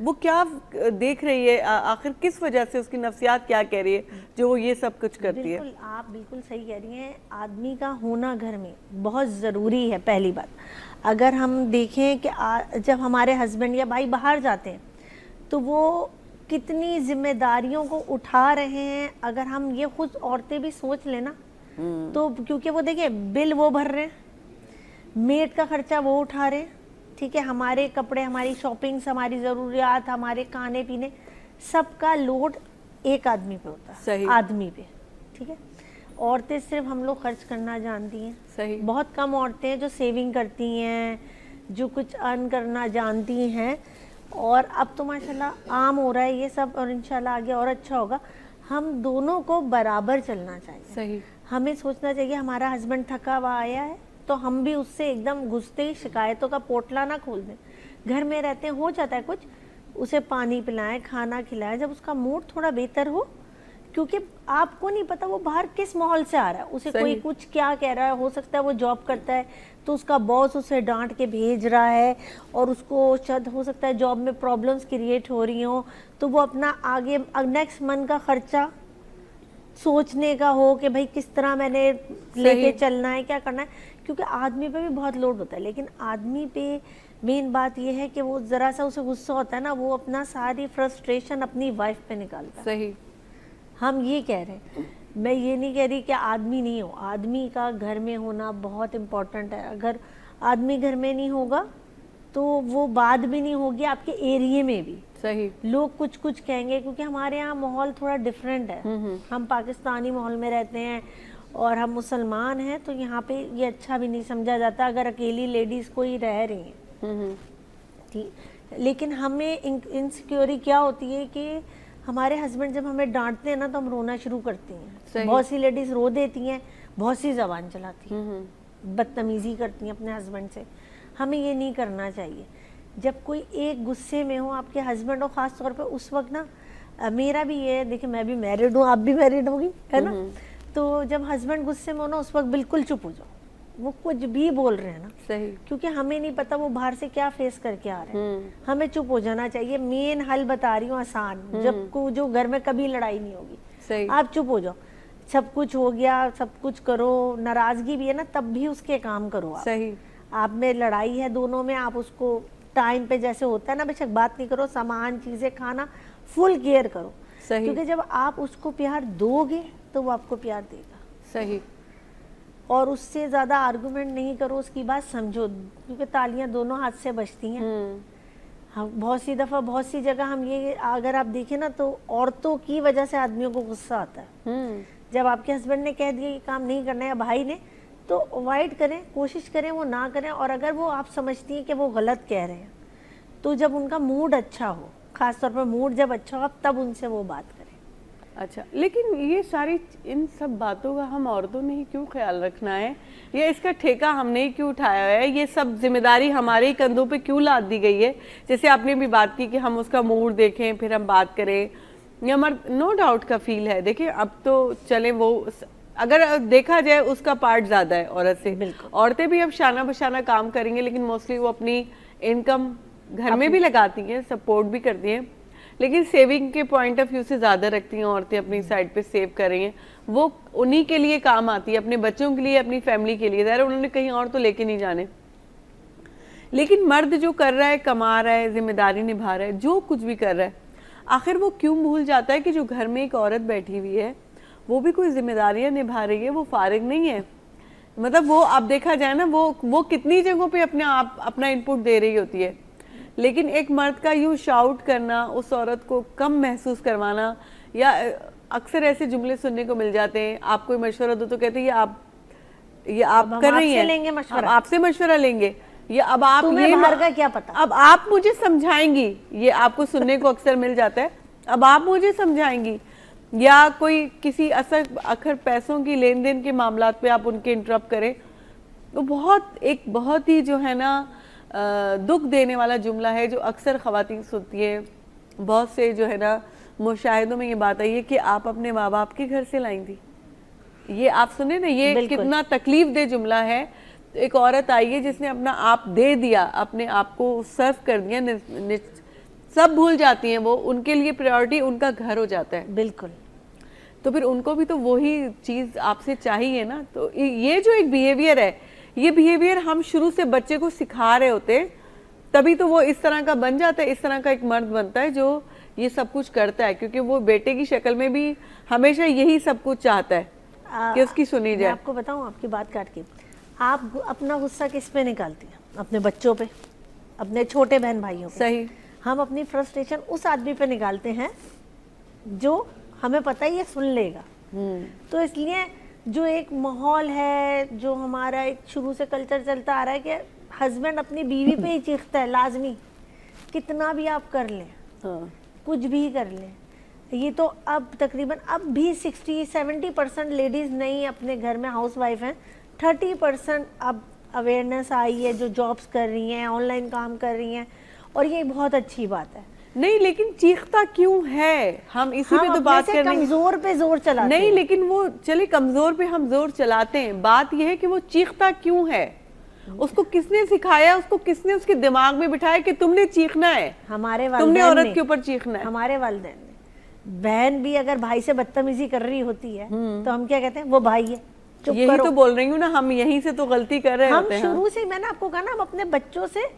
वो क्या देख रही है, आखिर किस वजह से उसकी नफ्सियात क्या कह रही है जो वो ये सब कुछ करती है? आप बिल्कुल सही कह रही हैं। आदमी का होना घर में बहुत ज़रूरी है। पहली बात, अगर हम देखें कि जब हमारे हस्बैंड या भाई बाहर जाते हैं तो वो कितनी जिम्मेदारियों को उठा रहे हैं। अगर हम ये खुद औरतें भी सोच लें ना, तो क्योंकि वो देखिए बिल वो भर रहे हैं, मेड का खर्चा वो उठा रहे हैं, ठीक है, हमारे कपड़े, हमारी शॉपिंग्स, हमारी ज़रूरियात, हमारे खाने पीने, सबका लोड एक आदमी पे होता है। सही। आदमी पे, ठीक है। औरतें सिर्फ हम लोग खर्च करना जानती हैं। सही। बहुत कम औरतें हैं जो सेविंग करती हैं, जो कुछ अर्न करना जानती हैं। और अब तो माशाल्लाह आम हो रहा है ये सब, और इंशाल्लाह आगे और अच्छा होगा। हम दोनों को बराबर चलना चाहिए। सही। हमें सोचना चाहिए हमारा हस्बैंड थका हुआ आया है तो हम भी उससे एकदम घुसते ही शिकायतों का पोटला ना खोल दें। घर में रहते हैं, हो जाता है कुछ, उसे पानी पिलाएं, खाना खिलाएं जब उसका मूड थोड़ा बेहतर हो, क्योंकि आपको नहीं पता वो बाहर किस माहौल से आ रहा है। उसे कोई कुछ क्या कह रहा है, हो सकता है वो जॉब करता है तो उसका बॉस उसे डांट के भेज रहा है और उसको शायद हो सकता है जॉब में प्रॉब्लम्स क्रिएट हो रही हो, तो वो अपना आगे नेक्स्ट मंथ का खर्चा सोचने का हो कि भाई किस तरह मैंने लेके चलना है, क्या करना है, क्योंकि आदमी पे भी बहुत लोड होता है। लेकिन आदमी पे मेन बात ये है कि वो ज़रा सा उसे गुस्सा होता है ना, वो अपना सारी फ्रस्ट्रेशन अपनी वाइफ पे निकालता है। सही। हम ये कह रहे हैं, मैं ये नहीं कह रही कि आदमी नहीं हो, आदमी का घर में होना बहुत इम्पोर्टेंट है। अगर आदमी घर में नहीं होगा तो वो बात भी नहीं होगी आपके एरिया में भी। सही। लोग कुछ कुछ कहेंगे, क्योंकि हमारे यहाँ माहौल थोड़ा डिफरेंट है। हम पाकिस्तानी माहौल में रहते हैं और हम मुसलमान हैं, तो यहाँ पे ये अच्छा भी नहीं समझा जाता अगर अकेली लेडीज़ कोई रह रही हैं, ठीक। लेकिन हमें इनसिक्योरिटी क्या होती है कि हमारे हस्बैंड जब हमें डांटते हैं ना तो हम रोना शुरू करती हैं। बहुत सी लेडीज़ रो देती हैं, बहुत सी ज़बान चलाती हैं, बदतमीज़ी करती हैं अपने हस्बैंड से। हमें ये नहीं करना चाहिए। जब कोई एक गुस्से में हो आपके हस्बैंड, और ख़ास तौर पे उस वक्त ना, मेरा भी ये है, देखिए मैं भी मैरिड हूँ, आप भी मैरिड होगी, है ना, तो जब हस्बैंड गुस्से में हो ना उस वक्त बिल्कुल चुप हो जाओ। वो कुछ भी बोल रहे हैं ना, सही, क्योंकि हमें नहीं पता वो बाहर से क्या फेस करके आ रहे हैं। हमें चुप हो जाना चाहिए। मेन हल बता रही हूँ आसान, जब को जो घर में कभी लड़ाई नहीं होगी, सही। आप चुप हो जाओ। सब कुछ हो गया, सब कुछ करो, नाराजगी भी है ना तब भी उसके काम करो आप। सही। आप में लड़ाई है दोनों में, आप उसको टाइम पे जैसे होता है ना, बेशक बात नहीं करो, सामान चीजें खाना फुल केयर करो। सही। क्योंकि जब आप उसको प्यार दोगे तो वो आपको प्यार देगा। सही। और उससे ज्यादा आर्गुमेंट नहीं करो, उसकी बात समझो, क्योंकि तालियां दोनों हाथ से बजती हैं। हम बहुत सी दफा, बहुत सी जगह हम ये अगर आप देखें ना तो औरतों की वजह से आदमियों को गुस्सा आता है। जब आपके हस्बैंड ने कह दिया ये काम नहीं करना है, या भाई ने, तो अवॉइड करें, कोशिश करें वो ना करें। और अगर वो आप समझती हैं कि वो गलत कह रहे हैं, तो जब उनका मूड अच्छा हो, खासतौर पर मूड जब अच्छा हो, तब उनसे वो बात करें। अच्छा, लेकिन ये सारी इन सब बातों का हम औरतों ने ही क्यों ख्याल रखना है, या इसका ठेका हमने ही क्यों उठाया है, ये सब जिम्मेदारी हमारे ही कंधों पे क्यों लाद दी गई है? जैसे आपने भी बात की कि हम उसका मूड देखें फिर हम बात करें, ये हमारा नो डाउट का फील है। देखिए अब तो चले, वो अगर देखा जाए उसका पार्ट ज्यादा है औरत से। बिल्कुल। औरतें भी अब शाना बशाना काम करेंगी, लेकिन मोस्टली वो अपनी इनकम घर में भी लगाती हैं, सपोर्ट भी करती हैं, लेकिन सेविंग के पॉइंट ऑफ व्यू से ज्यादा रखती हैं औरतें, अपनी साइड पे सेव कर रही हैं, वो उन्हीं के लिए काम आती है, अपने बच्चों के लिए, अपनी फैमिली के लिए। ज़ाहिर उन्होंने कहीं और तो लेके नहीं जाने। लेकिन मर्द जो कर रहा है, कमा रहा है, जिम्मेदारी निभा रहा है, जो कुछ भी कर रहा है, आखिर वो क्यों भूल जाता है कि जो घर में एक औरत बैठी हुई है वो भी कोई जिम्मेदारियां निभा रही है, वो फारिग नहीं है। मतलब वो अब देखा जाए ना, वो कितनी जगहों पे अपने आप अपना इनपुट दे रही होती है, लेकिन एक मर्द का यूँ शाउट करना, उस औरत को कम महसूस करवाना, या अक्सर ऐसे जुमले सुनने को मिल जाते हैं, आप कोई मशवरा दो तो कहते हैं ये आप कर रही हैं, अब आपसे मशवरा लेंगे, या अब आप तुम्हें बाहर का क्या पता, अब आप मुझे समझाएंगी, ये आपको सुनने को अक्सर मिल जाता है, अब आप मुझे समझाएंगी। या कोई किसी अखर पैसों की लेन देन के मामलात पे आप उनके इंटरप्ट करें, तो बहुत ही जो है ना दुख देने वाला जुमला है जो अक्सर ख़वातीन सुनती है। बहुत से जो है ना मुशाहिदों में ये बात आई है कि आप अपने माँ बाप के घर से लाई थी। ये आप सुने ना, ये कितना तकलीफ दे जुमला है। तो एक औरत आई है जिसने अपना आप दे दिया, अपने आप को सर्व कर दिया, सब भूल जाती हैं वो, उनके लिए प्रायोरिटी उनका घर हो जाता है। बिल्कुल। तो फिर उनको भी तो वही चीज़ आपसे चाहिए ना। तो ये जो एक बिहेवियर है, ये बिहेवियर हम शुरू से बच्चे को सिखा रहे होते, तभी तो वो इस तरह का बन जाता है, इस तरह का एक मर्द बनता है जो ये सब कुछ करता है, क्योंकि वो बेटे की शक्ल में भी हमेशा यही सब कुछ चाहता है कि उसकी सुनी जाए। मैं आपको बताऊं, आपकी बात काट के, आप अपना गुस्सा किस पे निकालती हैं? अपने बच्चों पे, अपने छोटे बहन भाइयों पे। सही। हम अपनी फ्रस्ट्रेशन उस आदमी पे निकालते हैं जो हमें पता ही है सुन लेगा। तो इसलिए जो एक माहौल है, जो हमारा एक शुरू से कल्चर चलता आ रहा है कि हस्बैंड अपनी बीवी पे ही चीखता है, लाजमी, कितना भी आप कर लें, कुछ भी कर लें। ये तो अब तकरीबन अब भी 60-70% लेडीज़ नहीं अपने घर में हाउस वाइफ हैं, 30% अब अवेयरनेस आई है, जो जॉब्स कर रही हैं, ऑनलाइन काम कर रही हैं, और ये बहुत अच्छी बात है। नहीं, लेकिन चीखता क्यों है? हम इसी पे तो बात कर रहे हैं। कमजोर पे जोर चलाते नहीं हैं। लेकिन वो चले, कमजोर पे हम जोर चलाते हैं, बात यह है कि वो चीखता क्यों है, उसको किसने सिखाया, उसको किसने उसके दिमाग में बिठाया कि तुमने चीखना है, हमारे तुमने औरत के ऊपर चीखना है। हमारे वालिदैन ने। बहन भी अगर भाई से बदतमीजी कर रही होती है तो हम क्या कहते हैं, वो भाई है, चुप यही करो। तो बोल रही हूँ ना, हम यहीं से तो गलती कर रहे होते हैं। हम शुरू से, मैंने आपको कहा ना, हम अपने बच्चों से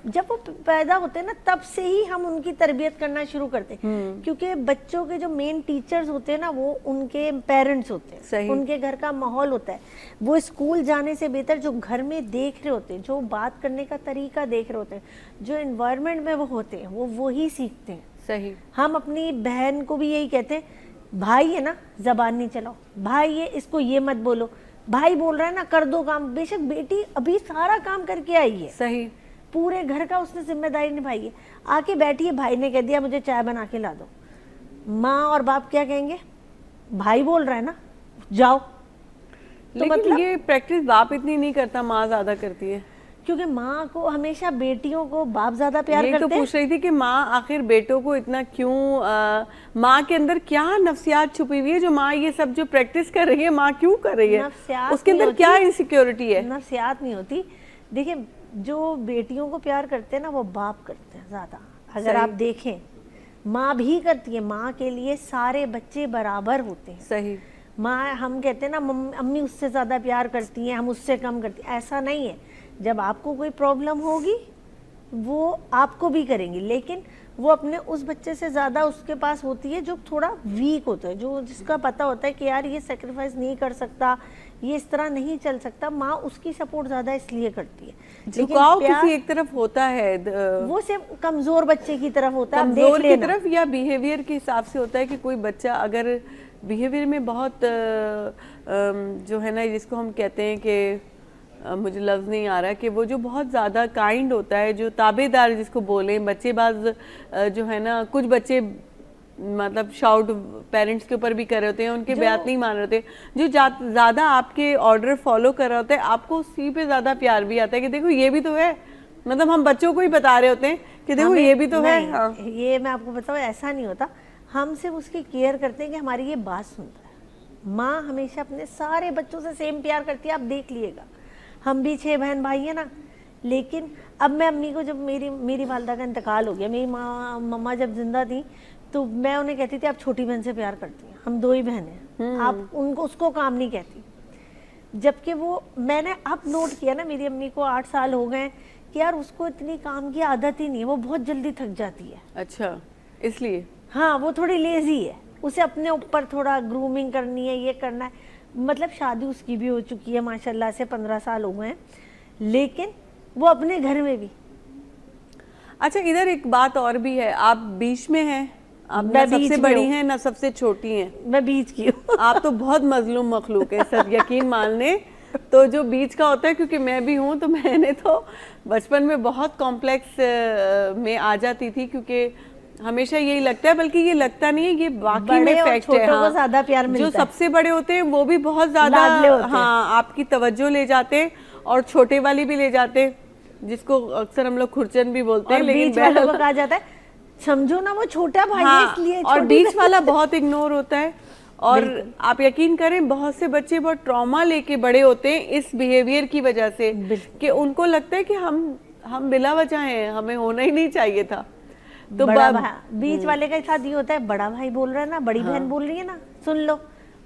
जब वो पैदा होते हैं ना, तब से ही हम उनकी तरबियत करना शुरू करते हैं, क्योंकि बच्चों के जो मेन टीचर्स होते हैं ना, वो उनके पेरेंट्स होते हैं। सही। उनके घर का माहौल होता है। वो स्कूल जाने से बेहतर जो घर में देख रहे होते हैं, जो बात करने का तरीका देख रहे होते हैं, जो एनवायरनमेंट में वो होते हैं, वो ही सीखते हैं। सही। हम अपनी बहन को भी यही कहते हैं, भाई है ना, जबान नहीं चलाओ, भाई है, इसको ये मत बोलो, भाई बोल रहा है ना, कर दो काम। बेशक बेटी अभी सारा काम करके आई है, सही, पूरे घर का उसने जिम्मेदारी निभाई है, आके बैठी है, भाई ने कह दिया मुझे चाय बना के ला दो, माँ और बाप क्या कहेंगे, भाई बोल रहा है ना, जाओ। तो लेकिन मतलब ये प्रैक्टिस बाप इतनी नहीं करता, माँ ज्यादा करती है। क्योंकि माँ को हमेशा बेटियों को बाप ज्यादा प्यार ये करते तो हैं। पूछ रही थी कि माँ आखिर बेटों को इतना क्यों, माँ के अंदर क्या नफ्सियात छुपी हुई है जो माँ ये सब जो प्रैक्टिस कर रही है, माँ क्यों कर रही है, नफ्सियात उसके नहीं अंदर होती, क्या इनसिक्योरिटी है? नफ्सियात नहीं होती। देखिए, जो बेटियों को प्यार करते हैं ना, वो बाप करते हैं ज्यादा। अगर आप देखें, माँ भी करती है, माँ के लिए सारे बच्चे बराबर होते हैं। सही। माँ, हम कहते हैं ना, अम्मी उससे ज़्यादा प्यार करती हैं, हम उससे कम करती हैं, ऐसा नहीं है। जब आपको कोई प्रॉब्लम होगी वो आपको भी करेंगी, लेकिन वो अपने उस बच्चे से ज़्यादा उसके पास होती है जो थोड़ा वीक होता है, जो जिसका पता होता है कि यार ये सेक्रीफाइस नहीं कर सकता, ये इस तरह नहीं चल सकता, माँ उसकी सपोर्ट ज़्यादा इसलिए करती है। झुकाव किसी एक तरफ होता है, वो सिर्फ कमज़ोर बच्चे की तरफ होता है, कमजोर की तरफ, या बिहेवियर के हिसाब से होता है कि कोई बच्चा अगर बिहेवियर में बहुत जो है ना, जिसको हम कहते हैं कि मुझे लफ्ज़ नहीं आ रहा, कि वो जो बहुत ज़्यादा काइंड होता है, जो ताबेदार जिसको बोले, बच्चेबाज जो है ना, कुछ बच्चे मतलब शाउट पेरेंट्स के ऊपर भी कर रहे होते हैं, उनके बात नहीं मान रहे होते, जो ज़्यादा आपके ऑर्डर फॉलो कर रहे होते हैं, आपको उसी पे ज़्यादा प्यार भी आता है कि देखो ये भी तो है। मतलब हम बच्चों को ही बता रहे होते हैं कि देखो ये भी तो है। हाँ। ये मैं आपको बताऊँ, ऐसा नहीं होता, हम सिर्फ उसकी केयर करते हैं कि हमारी ये बात सुनता है, माँ हमेशा अपने सारे बच्चों से सेम प्यार करती है, आप देख लिएगा। हम भी 6 बहन भाई हैं ना, लेकिन अब मैं अम्मी को, जब मेरी वालदा का इंतकाल हो गया, मेरी मम्मा जब जिंदा थी तो मैं उन्हें कहती थी आप छोटी बहन से प्यार करती हैं, हम 2 ही बहन हैं, आप उनको उसको काम नहीं कहती। जबकि वो मैंने अब नोट किया ना, मेरी अम्मी को 8 साल हो गए कि यार उसको इतनी काम की आदत ही नहीं है, वो बहुत जल्दी थक जाती है। अच्छा, इसलिए? हाँ, वो थोड़ी लेजी है, उसे अपने ऊपर थोड़ा ग्रूमिंग करनी है, ये करना है। मतलब शादी उसकी भी हो चुकी है माशाल्लाह से, 15 साल हो गए हैं, लेकिन वो अपने घर में भी। अच्छा, इधर एक बात और भी है, आप बीच में हैं, आप ना सबसे बड़ी हैं ना सबसे छोटी हैं। मैं बीच की हूँ। आप तो बहुत मजलूम मखलूक है सर, यकीन मान लें। तो जो बीच का होता है, क्योंकि मैं भी हूँ, तो मैंने तो बचपन में बहुत कॉम्प्लेक्स में आ जाती थी, क्योंकि हमेशा यही लगता है, बल्कि ये लगता नहीं है, ये बाकी में फैक्ट है। हाँ, को ज्यादा प्यार मिलता जो सबसे बड़े होते हैं वो भी बहुत ज्यादा, हाँ, आपकी तवज्जो ले जाते हैं, और छोटे वाली भी ले जाते हैं, जिसको अक्सर हम लोग खुरचन भी बोलते हैं, लेकिन बीच वालों को कहा जाता है समझो ना वो छोटा भाई है, इसलिए और बीच वाला बहुत इग्नोर होता है। और आप यकीन करें, बहुत से बच्चे बहुत ट्रॉमा लेके बड़े होते हैं इस बिहेवियर की वजह से, कि उनको लगता है कि हम बिला वजह हैं, हमें होना ही नहीं चाहिए था। तो बीच वाले का साथ ये होता है, बड़ा भाई बोल रहा है ना, बड़ी बहन बोल रही है ना, सुन लो,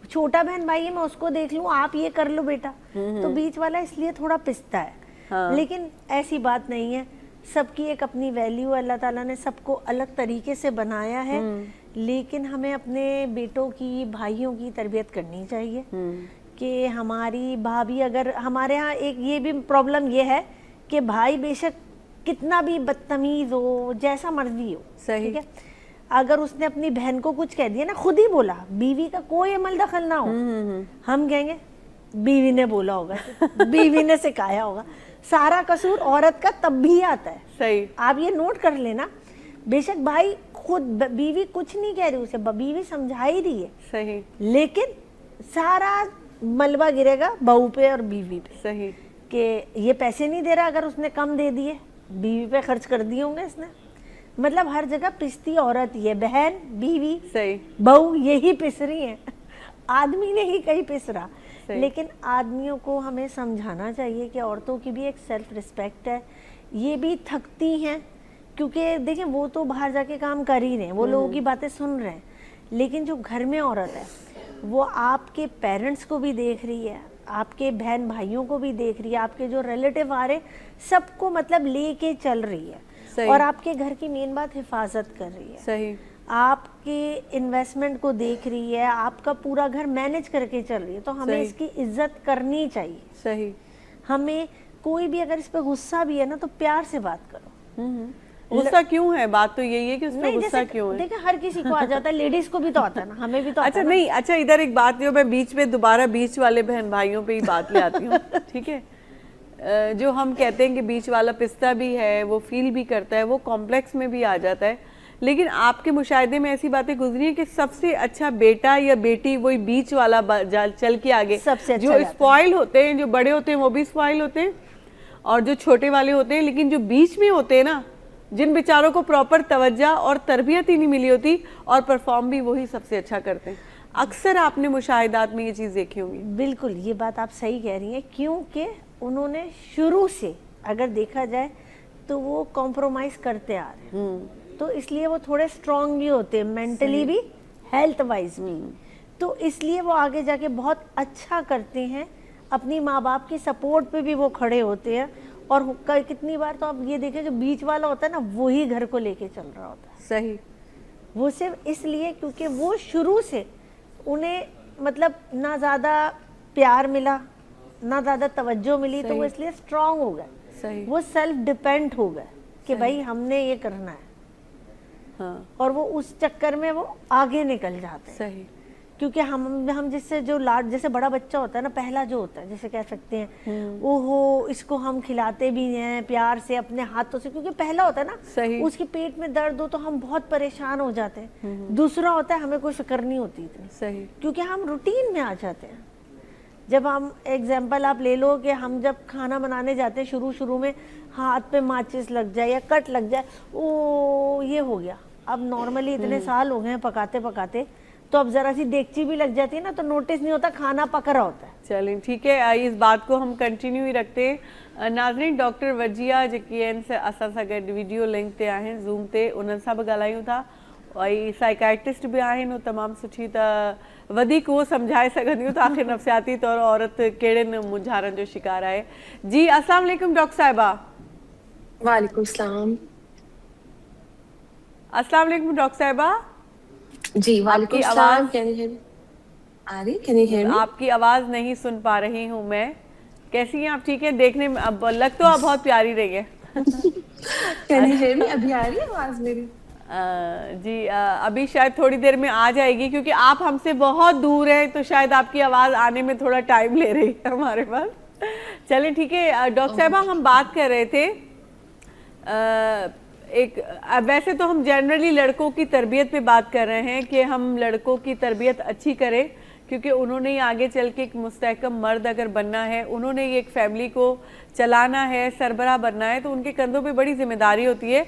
छोटा बहन भाई है, मैं उसको देख लूं, आप ये कर लो बेटा। तो बीच वाला इसलिए थोड़ा पिसता है। लेकिन ऐसी बात नहीं है, सबकी एक अपनी वैल्यू, अल्लाह ताला ने सबको अलग तरीके से बनाया है, लेकिन हमें अपने बेटों की, भाइयों की तरबियत करनी चाहिए। कि हमारी भाभी, अगर हमारे यहाँ एक ये भी प्रॉब्लम ये है कि भाई बेशक कितना भी बदतमीज हो, जैसा मर्जी हो, ठीक है, अगर उसने अपनी बहन को कुछ कह दिया ना, खुद ही बोला, बीवी का कोई अमल दखल ना हो, हम कहेंगे बीवी ने बोला होगा, बीवी ने सिखाया होगा। सारा कसूर औरत का तब भी आता है। सही, आप ये नोट कर लेना, बेशक भाई खुद, बीवी कुछ नहीं कह रही उसे, बीवी समझा ही रही है, सही, लेकिन सारा मलबा गिरेगा बहू पे और बीवी पे। सही, कि ये पैसे नहीं दे रहा, अगर उसने कम दे दिए, बीवी पे खर्च कर दिए होंगे इसने। मतलब हर जगह पिसती औरत ही है, बहन, बीवी, सही, बहू, यही पिस रही है, आदमी नहीं कहीं पिस रहा। लेकिन आदमियों को हमें समझाना चाहिए कि औरतों की भी एक सेल्फ रिस्पेक्ट है, ये भी थकती हैं, क्योंकि देखिए वो तो बाहर जाके काम कर ही रहे हैं, वो लोगों की बातें सुन रहे हैं, लेकिन जो घर में औरत है वो आपके पेरेंट्स को भी देख रही है, आपके बहन भाइयों को भी देख रही है, आपके जो रिलेटिव आ रहे सबको मतलब लेके चल रही है, और आपके घर की मेन बात हिफाजत कर रही है। सही, आपके इन्वेस्टमेंट को देख रही है, आपका पूरा घर मैनेज करके चल रही है, तो हमें इसकी इज्जत करनी चाहिए। सही, हमें कोई भी अगर इस पे गुस्सा भी है ना, तो प्यार से बात करो। गुस्सा क्यों है? बात तो यही है कि उस पर गुस्सा क्यों है। देखिए हर किसी को आ जाता है, लेडीज को भी तो आता है ना, हमें भी तो अच्छा, नहीं, अच्छा, इधर एक बात जो मैं बीच में दोबारा बीच वाले बहन भाइयों पे ही बात ले आती हूँ, ठीक है। जो हम कहते हैं कि बीच वाला पिस्ता भी है, वो फील भी करता है, वो कॉम्प्लेक्स में भी आ जाता है, लेकिन आपके मुशाहिदे में ऐसी बातें गुजरी है कि सबसे अच्छा बेटा या बेटी वही बीच वाला चल के आगे, सबसे अच्छा जो स्पॉइल होते हैं, जो बड़े होते हैं वो भी स्पॉइल होते हैं, और जो छोटे वाले होते हैं, लेकिन जो बीच में होते हैं ना, जिन बेचारों को प्रॉपर तवज्जो और तरबियत ही नहीं मिली होती, और परफॉर्म भी वही सबसे अच्छा करते हैं। अक्सर आपने मुशाहिदात में ये चीज़ देखी होंगी। बिल्कुल, ये बात आप सही कह रही हैं, क्योंकि उन्होंने शुरू से अगर देखा जाए तो वो कॉम्प्रोमाइज करते आ रहे हैं, तो इसलिए वो थोड़े स्ट्रांग भी होते हैं, मेंटली भी, हेल्थ वाइज भी, तो इसलिए वो आगे जाके बहुत अच्छा करते हैं, अपनी माँ बाप की सपोर्ट पे भी वो खड़े होते हैं। और कितनी बार तो आप ये देखें, जो बीच वाला होता है ना, वही घर को लेके चल रहा होता है। सही, वो सिर्फ इसलिए क्योंकि वो शुरू से उन्हें मतलब ना ज़्यादा प्यार मिला, ना ज़्यादा तवज्जो मिली, तो वो इसलिए स्ट्रांग हो गए। सही, वो सेल्फ डिपेंड हो गए कि भाई हमने ये करना है। हाँ, और वो उस चक्कर में वो आगे निकल जाते हैं। सही, क्योंकि हम जिससे जो लाड, जैसे बड़ा बच्चा होता है ना, पहला जो होता है, जैसे कह सकते हैं, ओहो इसको हम खिलाते भी हैं प्यार से अपने हाथों से, क्योंकि पहला होता है ना, सही, उसके पेट में दर्द हो तो हम बहुत परेशान हो जाते हैं। दूसरा होता है हमें कोई फिक्र नहीं होती इतनी, सही, क्योंकि हम रूटीन में आ जाते हैं। जब हम एग्जाम्पल आप ले लो कि हम जब खाना बनाने जाते हैं, शुरू में हाथ पे माचिस लग जाए या कट लग जाए, ओ ये हो गया। अब नॉर्मली इतने साल हो गए हैं पकाते पकाते, तो अब जरा सी देगची भी लग जाती है ना तो नोटिस नहीं होता खाना पक रहा होता है। चलें ठीक है, इस बात को हम कंटिन्यू ही रखते हैं। नाज़रीन, डॉक्टर वजिया जेकी आहिनि असां सां गॾु वीडियो लिंक ते आहिनि, ज़ूम ते, उन्हनि सां बि ॻाल्हायूं था। ऐं साइकाइट्रिस्ट भी आहिनि, तमामु सुठी, त वधीक उहो सम्झाए सघंदियूं त आख़िर नफ़सियाती तौर औरत कहिड़े मुंझारनि जो शिकार आहे। जी अस्सलाम वालेकुम डॉक्टर साहिबा। वालेकुम सलाम। अस्सलाम वालेकुम डॉक्टर साहिबा। जी वालेकुम सलाम। Can you hear me? आ रही? Can you hear me? आपकी आवाज़ नहीं सुन पा रही हूँ मैं। कैसी हैं आप? ठीक है, देखने में अब लग तो आप बहुत प्यारी रही है। कैन यू हियर मी? अभी आ रही है आवाज़ मेरी? जी अभी शायद थोड़ी देर में आ जाएगी, क्योंकि आप हमसे बहुत दूर हैं, तो शायद आपकी आवाज़ आने में थोड़ा टाइम ले रही है हमारे पास। चलिए ठीक है डॉक्टर साहिबा, हम बात कर रहे थे वैसे तो हम जनरली लड़कों की तरबियत पे बात कर रहे हैं कि हम लड़कों की तरबियत अच्छी करें, क्योंकि उन्होंने ही आगे चल के एक मुस्तहकम मर्द अगर बनना है, उन्होंने ही एक फैमिली को चलाना है, सरबराह बनना है, तो उनके कंधों पे बड़ी जिम्मेदारी होती है।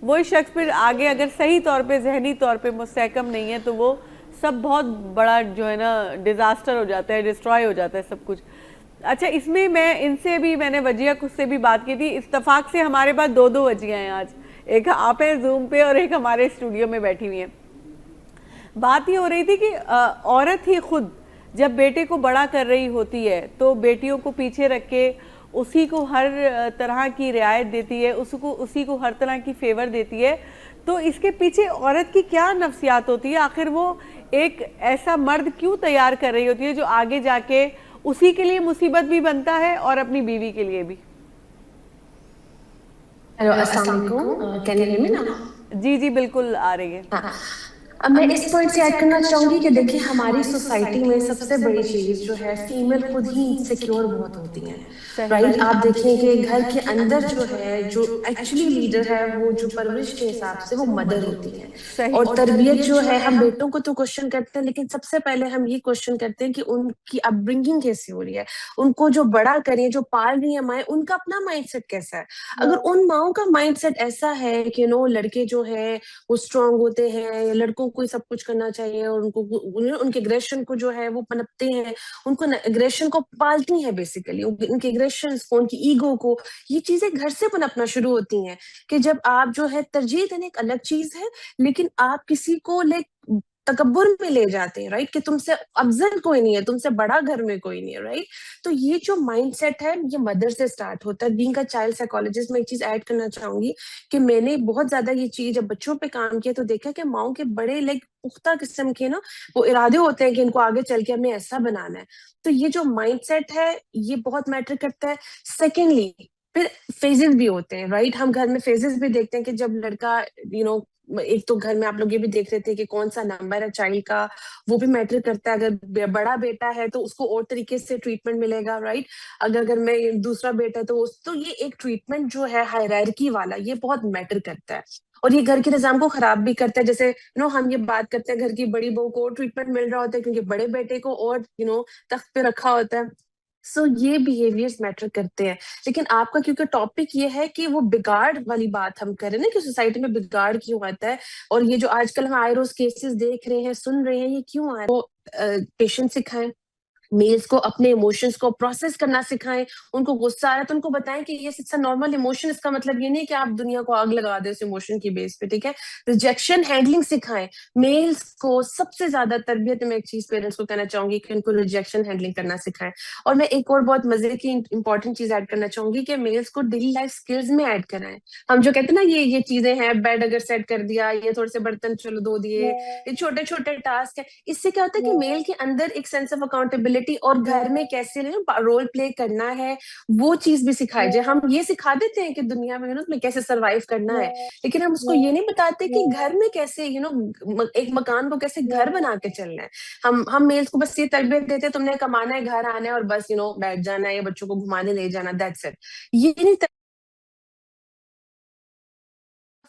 वही शख्स फिर आगे अगर सही तौर पे, जहनी तौर पे मुस्तहकम नहीं है, तो वो सब बहुत बड़ा जो है ना डिज़ास्टर हो जाता है, डिस्ट्रॉय हो जाता है सब कुछ। अच्छा, इसमें मैं इनसे भी, मैंने वजिया कुछ से भी बात की थी, इत्तफाक से हमारे पास दो वजिया हैं आज, एक आप हैं जूम पे और एक हमारे स्टूडियो में बैठी हुई हैं। बात ये हो रही थी कि औरत ही खुद जब बेटे को बड़ा कर रही होती है, तो बेटियों को पीछे रख के उसी को हर तरह की रियायत देती है, उसी को हर तरह की फेवर देती है। तो इसके पीछे औरत की क्या नफ्सियात होती है? आखिर वो एक ऐसा मर्द क्यों तैयार कर रही होती है जो आगे जाके उसी के लिए मुसीबत भी बनता है और अपनी बीवी के लिए भी? हेलो, अस्सलाम वालेकुम। कैन यू हियर मी ना? जी जी बिल्कुल आ रही है। हाँ, अब मैं इस पॉइंट से ऐड करना चाहूंगी कि देखिए हमारी सोसाइटी में सबसे बड़ी चीज जो है फीमेल खुद ही इनसिक्योर बहुत होती हैं, राइट? आप देखें कि घर के अंदर जो है, जो एक्चुअली लीडर है, वो जो परवरिश के हिसाब से वो मदर होती है, और तरबियत जो है हम बेटों को तो क्वेश्चन करते हैं, लेकिन सबसे पहले हम ये क्वेश्चन करते हैं कि उनकी अपब्रिंगिंग कैसी हो रही है, उनको जो बड़ा करें, जो पाल रही है माएँ, उनका अपना माइंडसेट कैसा है। अगर उन माओं का माइंडसेट ऐसा है कि लड़के जो है वो स्ट्रांग होते हैं, लड़कों को ही सब कुछ करना चाहिए, और उनके एग्रेशन को जो है वो पनपते हैं, उनको एग्रेशन को पालती हैं बेसिकली, उनके एग्रेशन को, उनकी ईगो को, ये चीजें घर से पनपना शुरू होती हैं। कि जब आप जो है, तरजीह देना एक अलग चीज है, लेकिन आप किसी को तकब्बुर में ले जाते हैं, राइट? कि तुमसे अफजल कोई नहीं है, तुमसे बड़ा घर में कोई नहीं है, राइट? तो ये जो माइंडसेट है, ये मदर से स्टार्ट होता है। बीइंग अ चाइल्ड साइकोलॉजिस्ट, मैं एक चीज ऐड करना चाहूंगी कि मैंने बहुत ज्यादा ये चीज जब बच्चों पे काम किया, तो देखा कि माओं के बड़े पुख्ता किस्म के वो इरादे होते हैं कि इनको आगे चल के हमें ऐसा बनाना है। तो ये जो माइंडसेट है, ये बहुत मैटर करता है। सेकेंडली, फिर फेजेस भी होते हैं, राइट? हम घर में फेजेस भी देखते हैं कि जब लड़का एक तो घर में आप लोग ये भी देख रहे थे कि कौन सा नंबर है चाइल्ड का, वो भी मैटर करता है। अगर बड़ा बेटा है तो उसको और तरीके से ट्रीटमेंट मिलेगा, राइट? अगर घर में दूसरा बेटा है तो ये एक ट्रीटमेंट जो है हायरार्की वाला, ये बहुत मैटर करता है, और ये घर के निजाम को खराब भी करता है। जैसे हम ये बात करते हैं, घर की बड़ी बहू को ट्रीटमेंट मिल रहा होता है क्योंकि बड़े बेटे को और तख्त पे रखा होता है। सो ये बिहेवियर्स मैटर करते हैं। लेकिन आपका क्योंकि टॉपिक ये है कि वो बिगाड़ वाली बात हम कर रहे हैं ना, कि सोसाइटी में बिगाड़ क्यों आता है, और ये जो आजकल हम आई रोज केसेस देख रहे हैं, सुन रहे हैं, ये क्यों आ रहा है? वो पेशेंस सिखाएं, मेल्स को अपने इमोशंस को प्रोसेस करना सिखाएं। उनको गुस्सा आ रहा है तो उनको बताएं कि ये इट्स अ नॉर्मल इमोशन, इसका मतलब ये नहीं कि आप दुनिया को आग लगा दे उस इमोशन की बेस पे, ठीक है? रिजेक्शन हैंडलिंग सिखाएं मेल्स को। सबसे ज्यादा तरबियत में एक चीज पेरेंट्स को कहना चाहूंगी कि उनको रिजेक्शन हैंडलिंग करना सिखाएं। और मैं एक और बहुत मजे की इंपॉर्टेंट चीज ऐड करना चाहूंगी कि मेल्स को डेली लाइफ स्किल्स में ऐड कराएं। हम जो कहते हैं ना, ये चीजें हैं, बेड अगर सेट कर दिया, ये थोड़े से बर्तन चलो धो दिए, ये छोटे छोटे टास्क है, इससे क्या होता है कि मेल के अंदर एक सेंस ऑफ अकाउंटेबिलिटी और घर में कैसे रोल प्ले करना है, वो चीज भी सिखाई जाए। हम ये सिखा देते हैं कि दुनिया में उसमें कैसे सरवाइव करना है, लेकिन हम उसको ये नहीं बताते कि घर में कैसे एक मकान को कैसे घर बना के चलना है। हम मेल्स को बस ये तरबियत देते हैं, तुमने कमाना है, घर आना है, और बस बैठ जाना है, या बच्चों को घुमाने ले जाना, दैट्स इट। ये नहीं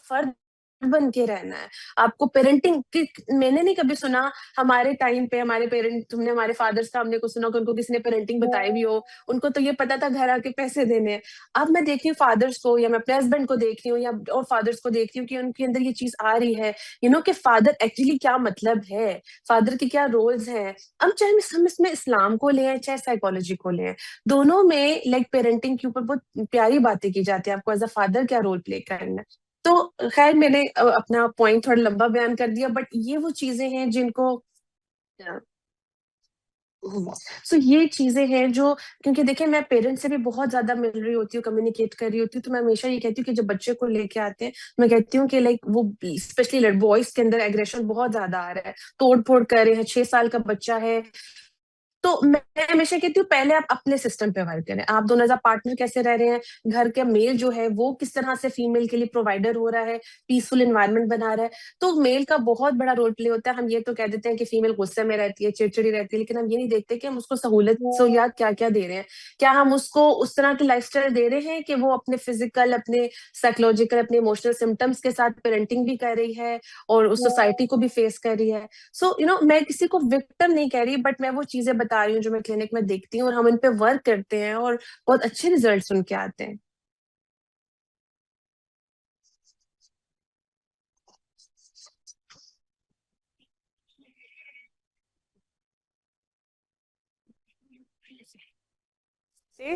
फर्द बन के रहना है आपको। पेरेंटिंग की मैंने नहीं कभी सुना हमारे टाइम पे हमारे पेरेंट, तुमने हमारे फादर्स का हमने कुछ सुना कि उनको किसी ने पेरेंटिंग बताई भी हो, उनको तो ये पता था घर आके पैसे देने हैं। अब मैं देख रही हूँ फादर्स को, या मैं अपने हस्बैंड को देख रही हूँ, या और फादर्स को देख रही हूँ कि उनके अंदर ये चीज आ रही है, कि फादर एक्चुअली क्या मतलब है, फादर के क्या रोल्स हैं। अब चाहे हम इसमें इस्लाम को ले चाहे साइकोलॉजी को ले, दोनों में लाइक पेरेंटिंग के ऊपर बहुत प्यारी बातें की जाती है, आपको एज अ फादर क्या रोल प्ले करना है। तो खैर मैंने अपना पॉइंट थोड़ा लंबा बयान कर दिया, बट ये वो चीजें हैं जिनको, सो ये चीजें हैं जो, क्योंकि देखिए मैं पेरेंट्स से भी बहुत ज्यादा मिल रही होती हूँ, कम्युनिकेट कर रही होती हूँ, तो मैं हमेशा ये कहती हूँ कि जब बच्चे को लेके आते हैं, मैं कहती हूँ कि लाइक वो स्पेशली बॉयज के अंदर एग्रेशन बहुत ज्यादा आ रहा है, तोड़ फोड़ कर रहे हैं, 6 साल का बच्चा है, तो मैं हमेशा कहती हूँ पहले आप अपने सिस्टम पे वर्क करें, आप दोनों एज पार्टनर कैसे रह रहे हैं, घर के मेल जो है वो किस तरह से फीमेल के लिए प्रोवाइडर हो रहा है, पीसफुल एनवायरनमेंट बना रहा है। तो मेल का बहुत बड़ा रोल प्ले होता है। हम ये तो कह देते हैं कि फीमेल गुस्से में रहती है, चिड़चिड़ी रहती है, लेकिन हम ये नहीं देखते कि हम उसको सहूलियत क्या क्या दे रहे हैं। क्या हम उसको उस तरह की लाइफस्टाइल दे रहे हैं कि वो अपने फिजिकल, अपने साइकोलॉजिकल, अपने इमोशनल सिम्टम्स के साथ पेरेंटिंग भी कर रही है और उस सोसाइटी को भी फेस कर रही है। सो मैं किसी को विक्टिम नहीं कह रही, बट मैं वो चीजें बता रही हूँ जो मैं क्लिनिक में देखती हूँ, और हम इन पे वर्क करते हैं और बहुत अच्छे रिजल्ट्स उनके आते हैं। से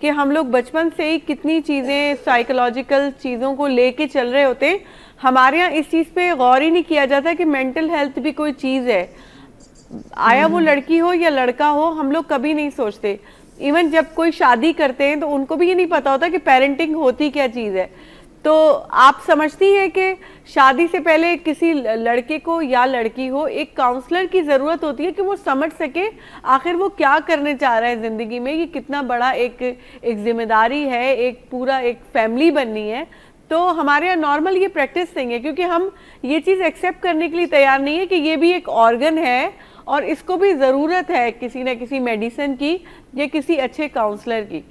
कि हम लोग बचपन से ही कितनी चीज़ें साइकोलॉजिकल चीज़ों को लेके चल रहे होते हैं। हमारे यहाँ इस चीज़ पे गौर ही नहीं किया जाता कि मेंटल हेल्थ भी कोई चीज़ है। आया वो लड़की हो या लड़का हो, हम लोग कभी नहीं सोचते। इवन जब कोई शादी करते हैं तो उनको भी ये नहीं पता होता कि पेरेंटिंग होती क्या चीज़ है। तो आप समझती हैं कि शादी से पहले किसी लड़के को या लड़की हो एक काउंसलर की ज़रूरत होती है कि वो समझ सके आखिर वो क्या करने चाह रहा है ज़िंदगी में, ये कितना बड़ा एक जिम्मेदारी है, एक पूरा एक फैमिली बननी है। तो हमारे यहाँ नॉर्मल ये प्रैक्टिस नहीं है, क्योंकि हम ये चीज़ एक्सेप्ट करने के लिए तैयार नहीं है कि ये भी एक ऑर्गन है और इसको भी ज़रूरत है किसी न किसी मेडिसिन की या किसी अच्छे काउंसलर की।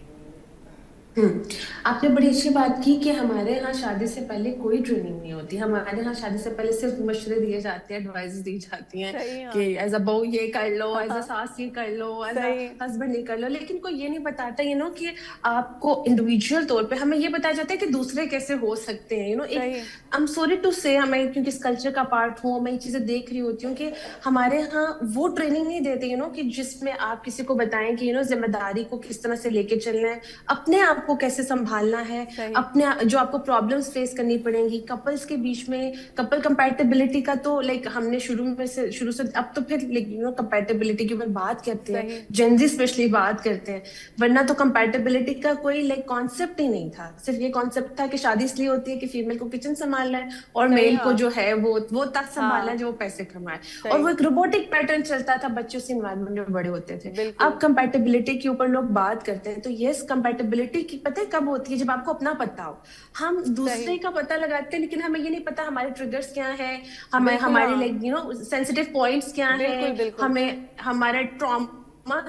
आपने बड़ी अच्छी बात की कि हमारे यहाँ शादी से पहले कोई ट्रेनिंग नहीं होती। हमारे यहाँ शादी से पहले सिर्फ मशवरे दिए जाते हैं, एडवाइस दी जाती हैं सही, कि हाँ। एज अ बहू ये कर लो, एज अ हाँ, सास ये कर लो, एज अ सही। हस्बैंड ये कर लो, लेकिन कोई ये नहीं बताता कि आपको इंडिविजुअल तौर पे हमें ये बताया जाता है कि दूसरे कैसे हो सकते हैं। एक सही। आई एम सॉरी टू से, हमें क्योंकि इस कल्चर का पार्ट हूँ, मैं ये चीजें देख रही होती हूँ कि हमारे यहाँ वो ट्रेनिंग नहीं देते कि जिसमें आप किसी को बताएं कि जिम्मेदारी को किस तरह से लेके चलना है, अपने आप को कैसे संभालना है, सही। अपने जो आपको प्रॉब्लम्स फेस करनी पड़ेंगी कपल्स के बीच में। कपल कंपैटिबिलिटी का तो लाइक हमने शुरू से अब तो फिर कंपैटिबिलिटी के ऊपर बात करते हैं, सही। जेनजी स्पेशली बात करते हैं, वरना तो कंपैटिबिलिटी का कोई लाइक कॉन्सेप्ट ही नहीं था। सिर्फ ये कॉन्सेप्ट था कि शादी इसलिए होती है कि फीमेल को किचन संभालना है और सही, मेल को हाँ। जो है वो तक संभालना है हाँ, जो वो पैसे कमाए, और सही। वो एक रोबोटिक पैटर्न चलता था, बच्चे उस इन्वायरमेंट में बड़े होते थे। बिल्कुल। अब कंपैटिबिलिटी के ऊपर लोग बात करते हैं, तो यस कंपैटिबिलिटी की पता है कब होती है, जब आपको अपना पता हो। हम दूसरे सही। का पता लगाते हैं, लेकिन हमें ये नहीं पता हमारे ट्रिगर्स क्या है, हमें बिल्कुल, हमारे हाँ। लाइक सेंसिटिव पॉइंट्स क्या है, बिल्कुल, बिल्कुल। हमें हमारा ट्रॉमा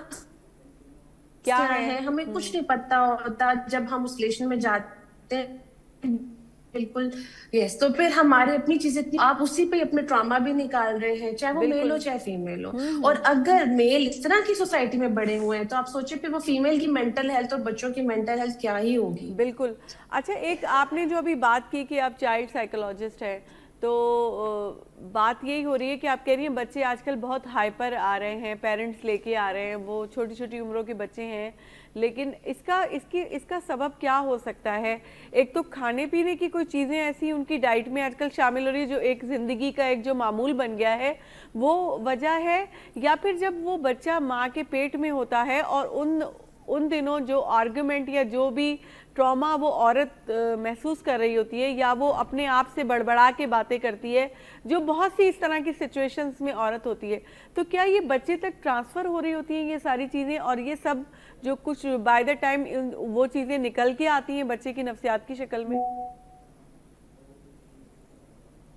क्या क्या है? है, हमें कुछ नहीं पता होता जब हम उस रिलेशन में जाते हैं। बिल्कुल। यस, तो फिर हमारे अपनी चीजें आप उसी पे अपने ट्रॉमा भी निकाल रहे हैं, चाहे वो मेल हो बिल्कुल। चाहे फीमेल हो। और हम्म। अगर मेल इस तरह की सोसाइटी में बड़े हुए हैं, तो आप सोचिए फिर वो फीमेल की मेंटल हेल्थ और बच्चों की मेंटल हेल्थ क्या ही होगी। बिल्कुल। अच्छा, एक आपने जो अभी बात की कि आप चाइल्ड साइकोलॉजिस्ट हैं, तो बात यही हो रही है कि आप कह रही हैं बच्चे आजकल बहुत हाइपर आ रहे हैं, पेरेंट्स लेके आ रहे हैं, वो छोटी छोटी उम्रों के बच्चे हैं, लेकिन इसका सबब क्या हो सकता है? एक तो खाने पीने की कोई चीज़ें ऐसी उनकी डाइट में आजकल शामिल हो रही है जो एक ज़िंदगी का एक जो मामूल बन गया है, वो वजह है? या फिर जब वो बच्चा माँ के पेट में होता है और उन दिनों जो आर्गुमेंट या जो भी ट्रॉमा वो औरत महसूस कर रही होती है, या वो अपने आप से बड़बड़ा के बातें करती है, जो बहुत सी इस तरह की सिचुएशंस में औरत होती है, तो क्या ये बच्चे तक ट्रांसफ़र हो रही होती हैं ये सारी चीज़ें? और ये सब जो कुछ बाय द टाइम वो चीज़ें निकल के आती हैं बच्चे की नफ्सियात की शक्ल में?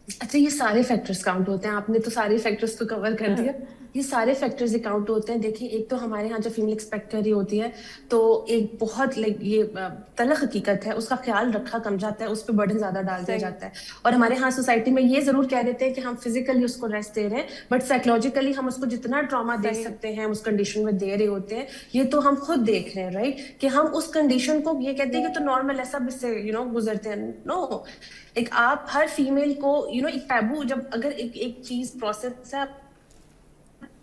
अच्छा, ये सारे फैक्टर्स काउंट होते हैं, आपने तो सारे फैक्टर्स को कवर कर दिया। ये सारे फैक्टर्स अकाउंट होते हैं। देखिए, एक तो हमारे यहाँ जब फीमेल एक्सपेक्ट कर रही होती है तो एक बहुत लाइक ये तलख हकीकत है, उसका ख्याल रखा कम जाता है, उस पर बर्डन ज्यादा डाल दिया जाता है। और हमारे यहाँ सोसाइटी में ये जरूर कह देते हैं कि हम फिजिकली उसको रेस्ट दे रहे हैं, बट साइकोलॉजिकली हम उसको जितना ट्रॉमा दे सकते हैं उस कंडीशन में दे रहे होते हैं। ये तो हम खुद देख रहे हैं, राइट, कि हम उस कंडीशन को ये कहते हैं कि तो नॉर्मल है, सब इससे गुजरते हैं। नो, एक आप हर फीमेल को एक टैबू, जब अगर एक चीज प्रोसेस है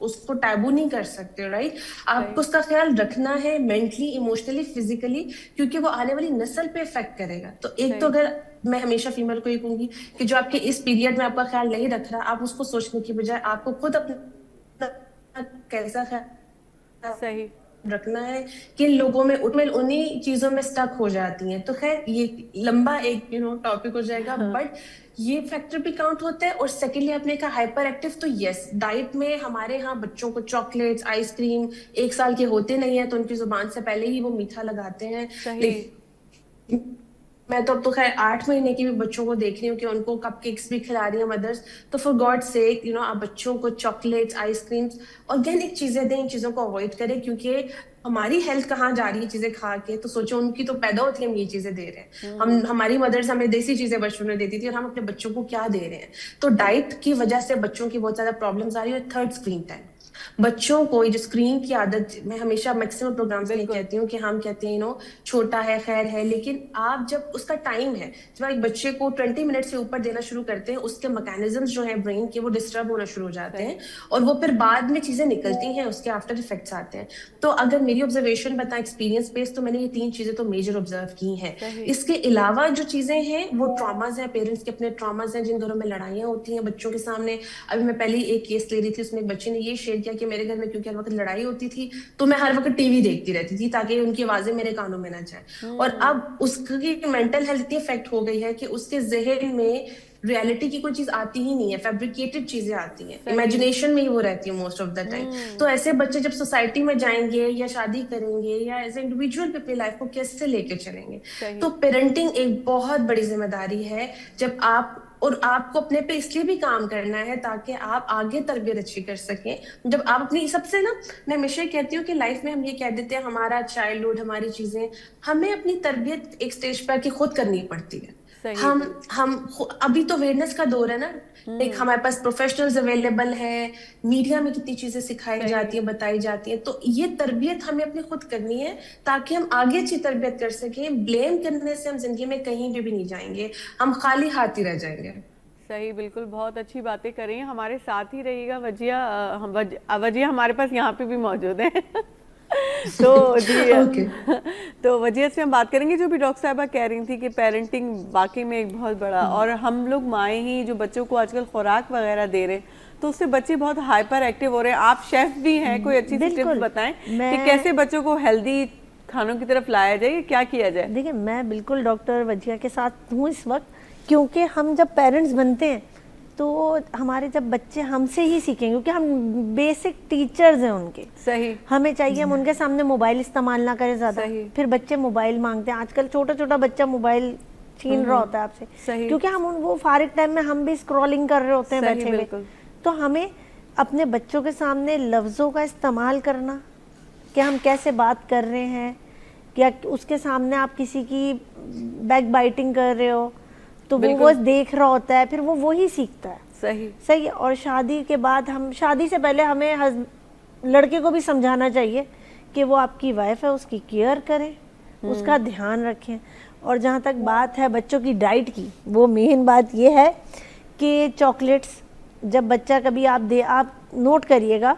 उसको टैबू नहीं कर सकते, राइट। आपको उसका ख्याल रखना है मेंटली, इमोशनली, फिजिकली, क्योंकि वो आने वाली नस्ल पे इफेक्ट करेगा। तो एक तो अगर मैं हमेशा फीमेल को ये कहूंगी कि जो आपके इस पीरियड में आपका ख्याल नहीं रख रहा, आप उसको सोचने की बजाय आपको खुद अपना कैसा ख्याल सही रखना है कि लोगों में उन्हीं चीजों में स्टक हो जाती हैं। तो खैर ये लंबा एक टॉपिक हो जाएगा, बट ये फैक्टर भी काउंट होता है। और सेकेंडली आपने कहा हाइपर एक्टिव, तो यस, डाइट में हमारे यहाँ बच्चों को चॉकलेट्स, आइसक्रीम 1 साल के होते नहीं है तो उनकी जुबान से पहले ही वो मीठा लगाते हैं। मैं तो अब तो खैर 8 महीने की भी बच्चों को देख रही हूँ कि उनको कपकेक्स भी खिला रही है मदर्स। तो फॉर गॉड सेक आप बच्चों को चॉकलेट्स, आइसक्रीम्स, ऑर्गेनिक चीजें दें, इन चीजों को अवॉइड करें, क्योंकि हमारी हेल्थ कहाँ जा रही है चीजें खा के। तो सोचो, उनकी तो पैदा होती है, हम ये चीजें दे रहे हैं। हमारी मदर्स हमें देसी चीजें बचपन में देती थी, और हम अपने बच्चों को क्या दे रहे हैं। तो डाइट की वजह से बच्चों की बहुत ज्यादा प्रॉब्लम्स आ रही है। Third, screen time. बच्चों को ये जो स्क्रीन की आदत, मैं हमेशा मैक्सिमम प्रोग्राम्स में कहती हूँ कि हम कहते हैं छोटा है, खैर है, लेकिन आप जब उसका टाइम है, जब एक बच्चे को 20 मिनट से ऊपर देना शुरू करते हैं, उसके मैकेनिज्म्स जो है ब्रेन के वो डिस्टर्ब होना शुरू हो जाते हैं, और वो फिर बाद में चीजें निकलती हैं, उसके आफ्टर इफेक्ट्स आते हैं। तो अगर मेरी ऑब्जर्वेशन बताएं, एक्सपीरियंस बेस्ड, तो मैंने ये 3 चीजें तो मेजर ऑब्जर्व की हैं। इसके अलावा जो चीजें हैं वो ट्रॉमाज हैं, पेरेंट्स के अपने ट्रॉमाज हैं, जिन घरों में लड़ाइयाँ होती हैं बच्चों के सामने। अभी मैं पहले एक केस ले रही थी, उसमें एक बच्चे ने ये शेयर किया कि मेरे घर में क्योंकि हर वक्त लड़ाई होती थी तो मैं हर वक्त टीवी देखती रहती थी ताकि उनकी आवाजें मेरे कानों में ना जाए। और अब उसकी मेंटल हेल्थ इतनी इफेक्ट हो गई है कि उसके जहन में रियलिटी की कोई चीज आती ही नहीं है, फैब्रिकेटेड चीजें आती हैं, इमेजिनेशन में ही वो रहती है मोस्ट ऑफ द टाइम। तो ऐसे बच्चे जब सोसाइटी में जाएंगे या शादी करेंगे या एज ए इंडिविजुअल अपनी लाइफ को कैसे लेके चलेंगे। तो पेरेंटिंग एक बहुत बड़ी जिम्मेदारी है, जब आप, और आपको अपने पे इसलिए भी काम करना है ताकि आप आगे तरबियत अच्छी कर सकें। जब आप अपनी सबसे मैं हमेशा कहती हूँ कि लाइफ में हम ये कह देते हैं हमारा चाइल्डहुड, हमारी चीजें, हमें अपनी तरबियत एक स्टेज पर आके खुद करनी पड़ती है। हम अभी तो अवेयरनेस का दौर है ना, एक हमारे पास प्रोफेशनल्स अवेलेबल है, मीडिया में कितनी चीजें सिखाई जाती है, बताई जाती है। तो ये तरबियत हमें अपनी खुद करनी है ताकि हम आगे अच्छी तरबियत कर सकें। ब्लेम करने से हम जिंदगी में कहीं भी नहीं जाएंगे, हम खाली हाथ ही रह जाएंगे। सही, बिल्कुल, बहुत अच्छी बातें कर रही हैं। हमारे साथ ही रहिएगा वजिया हमारे पास यहाँ पे भी मौजूद है तो जी तो वजिया से हम बात करेंगे। जो भी डॉक्टर साहबा कह रही थी कि पेरेंटिंग वाकई में एक बहुत बड़ा, और हम लोग माएँ ही जो बच्चों को आजकल खुराक वगैरह दे रहे हैं तो उससे बच्चे बहुत हाइपर एक्टिव हो रहे हैं। आप शेफ भी हैं, कोई अच्छी सी टिप्स बताएं कि कैसे बच्चों को हेल्दी खानों की तरफ लाया जाए, क्या किया जाए। देखिए, मैं बिल्कुल डॉक्टर वजिया के साथ हूँ इस वक्त, क्योंकि हम जब पेरेंट्स बनते हैं तो हमारे जब बच्चे हमसे ही सीखेंगे, क्योंकि हम बेसिक टीचर्स हैं उनके। सही, हमें चाहिए हम उनके सामने मोबाइल इस्तेमाल ना करें ज़्यादा। फिर बच्चे मोबाइल मांगते हैं, आजकल छोटा छोटा बच्चा मोबाइल छीन रहा होता है आपसे, क्योंकि हम वो फारिग टाइम में हम भी स्क्रॉलिंग कर रहे होते हैं बैठे हुए। तो हमें अपने बच्चों के सामने लफ्ज़ों का इस्तेमाल करना, कि हम कैसे बात कर रहे हैं, या उसके सामने आप किसी की बैक बाइटिंग कर रहे हो तो वो देख रहा होता है, फिर वो वही सीखता है। सही। और शादी के बाद, हम शादी से पहले हमें लड़के को भी समझाना चाहिए कि वो आपकी वाइफ है, उसकी केयर करें, उसका ध्यान रखें। और जहाँ तक बात है बच्चों की डाइट की, वो मेन बात ये है कि चॉकलेट्स जब बच्चा कभी आप नोट करिएगा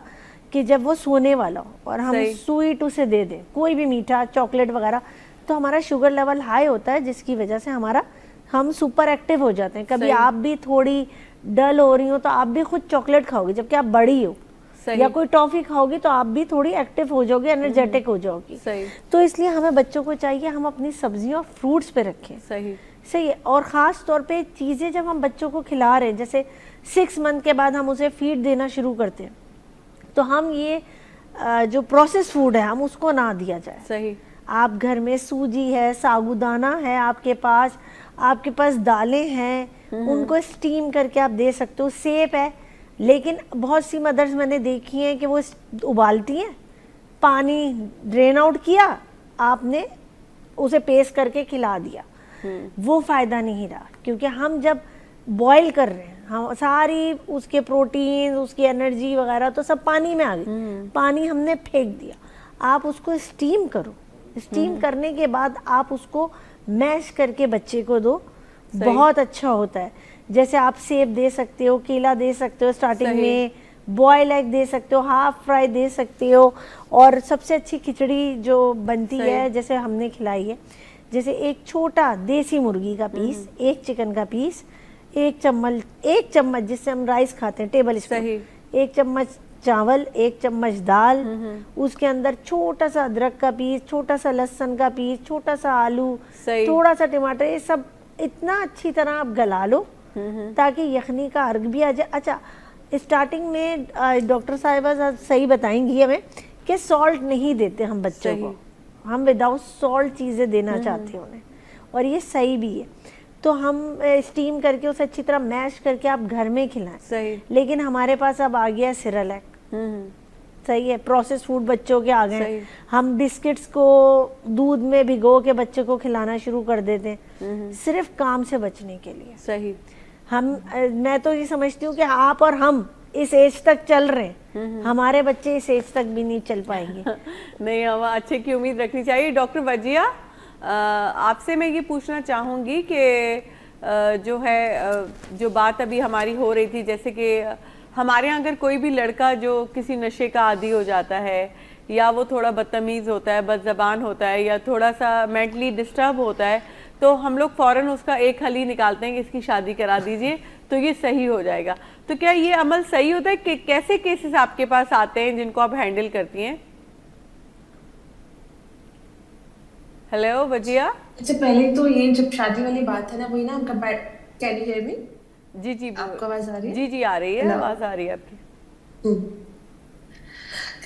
कि जब वो सोने वाला हो और हम स्वीट उसे दे दें, कोई भी मीठा चॉकलेट वगैरह, तो हमारा शुगर लेवल हाई होता है, जिसकी वजह से हम सुपर एक्टिव हो जाते हैं। कभी आप भी थोड़ी डल हो रही हो तो आप भी खुद चॉकलेट खाओगे, जबकि आप बड़ी हो, या कोई टॉफी खाओगी तो आप भी थोड़ी एक्टिव हो जाओगे, एनर्जेटिक हो जाओगी। तो इसलिए हमें बच्चों को चाहिए हम अपनी सब्जियों और फ्रूट्स पे रखें। सही है। और ख़ास तौर पे चीज़ें जब हम बच्चों को खिला रहे हैं, जैसे 6 मंथ के बाद हम उसे फीड देना शुरू करते हैं, तो हम ये जो प्रोसेस फूड है हम उसको ना दिया जाए। आप घर में सूजी है, साबूदाना है आपके पास दालें हैं, उनको स्टीम करके आप दे सकते हो। सेब है, लेकिन बहुत सी मदर्स मैंने देखी हैं कि वो उबालती हैं, पानी ड्रेन आउट किया, आपने उसे पेस्ट करके खिला दिया, वो फायदा नहीं रहा, क्योंकि हम जब बॉईल कर रहे हैं हम सारी उसके प्रोटीन, उसकी एनर्जी वगैरह तो सब पानी में आ गई, पानी हमने फेंक दिया। आप उसको स्टीम करो, स्टीम करने के बाद आप उसको मैश करके बच्चे को दो, बहुत अच्छा होता है। जैसे आप सेब दे सकते हो, केला दे सकते हो स्टार्टिंग में, बॉयल एग दे सकते हो, हाफ फ्राई दे सकते हो, और सबसे अच्छी खिचड़ी जो बनती है जैसे हमने खिलाई है, जैसे एक छोटा देसी मुर्गी का पीस, एक चिकन का पीस, एक चम्मच जिससे हम राइस खाते हैं टेबल स्पून, एक चम्मच चावल, एक चम्मच दाल, उसके अंदर छोटा सा अदरक का पीस, छोटा सा लहसुन का पीस, छोटा सा आलू, थोड़ा सा टमाटर, ये सब इतना अच्छी तरह आप गला लो ताकि यखनी का अर्क भी आ जाए। अच्छा, स्टार्टिंग में डॉक्टर साहिबा सही बताएंगी हमें कि सॉल्ट नहीं देते हम बच्चों को, हम विदाउट सॉल्ट चीज़ें देना चाहते हैं उन्हें, और ये सही भी है। तो हम स्टीम करके उसे अच्छी तरह मैश करके आप घर में खिलाएं। सही। लेकिन हमारे पास अब आ गया सेरेलैक, सही है, प्रोसेस फूड बच्चों के आ गए, हम बिस्किट्स को दूध में भिगो के बच्चे को खिलाना शुरू कर देते हैं सिर्फ काम से बचने के लिए। सही। मैं तो ये समझती हूँ कि आप और हम इस एज तक चल रहे हैं, हमारे बच्चे इस एज तक भी नहीं चल पाएंगे। नहीं, हम अच्छे की उम्मीद रखनी चाहिए। डॉक्टर वजिया, आपसे मैं ये पूछना चाहूँगी कि जो है जो बात अभी हमारी हो रही थी, जैसे कि हमारे यहाँ अगर कोई भी लड़का जो किसी नशे का आदी हो जाता है, या वो थोड़ा बदतमीज़ होता है, बदज़बान होता है, या थोड़ा सा मेंटली डिस्टर्ब होता है, तो हम लोग फ़ौरन उसका एक हल ही निकालते हैं कि इसकी शादी करा दीजिए तो ये सही हो जाएगा। तो क्या ये अमल सही होता है कि कैसे केसेस आपके पास आते हैं जिनको आप हैंडल करती हैं? हेलो वजिया। अच्छा, पहले तो ये जब शादी वाली बात है ना, वही ना हम कैन यू हियर मी? जी जी, आपको आवाज आ रही है? जी जी आ रही है, आवाज आ रही है आपकी।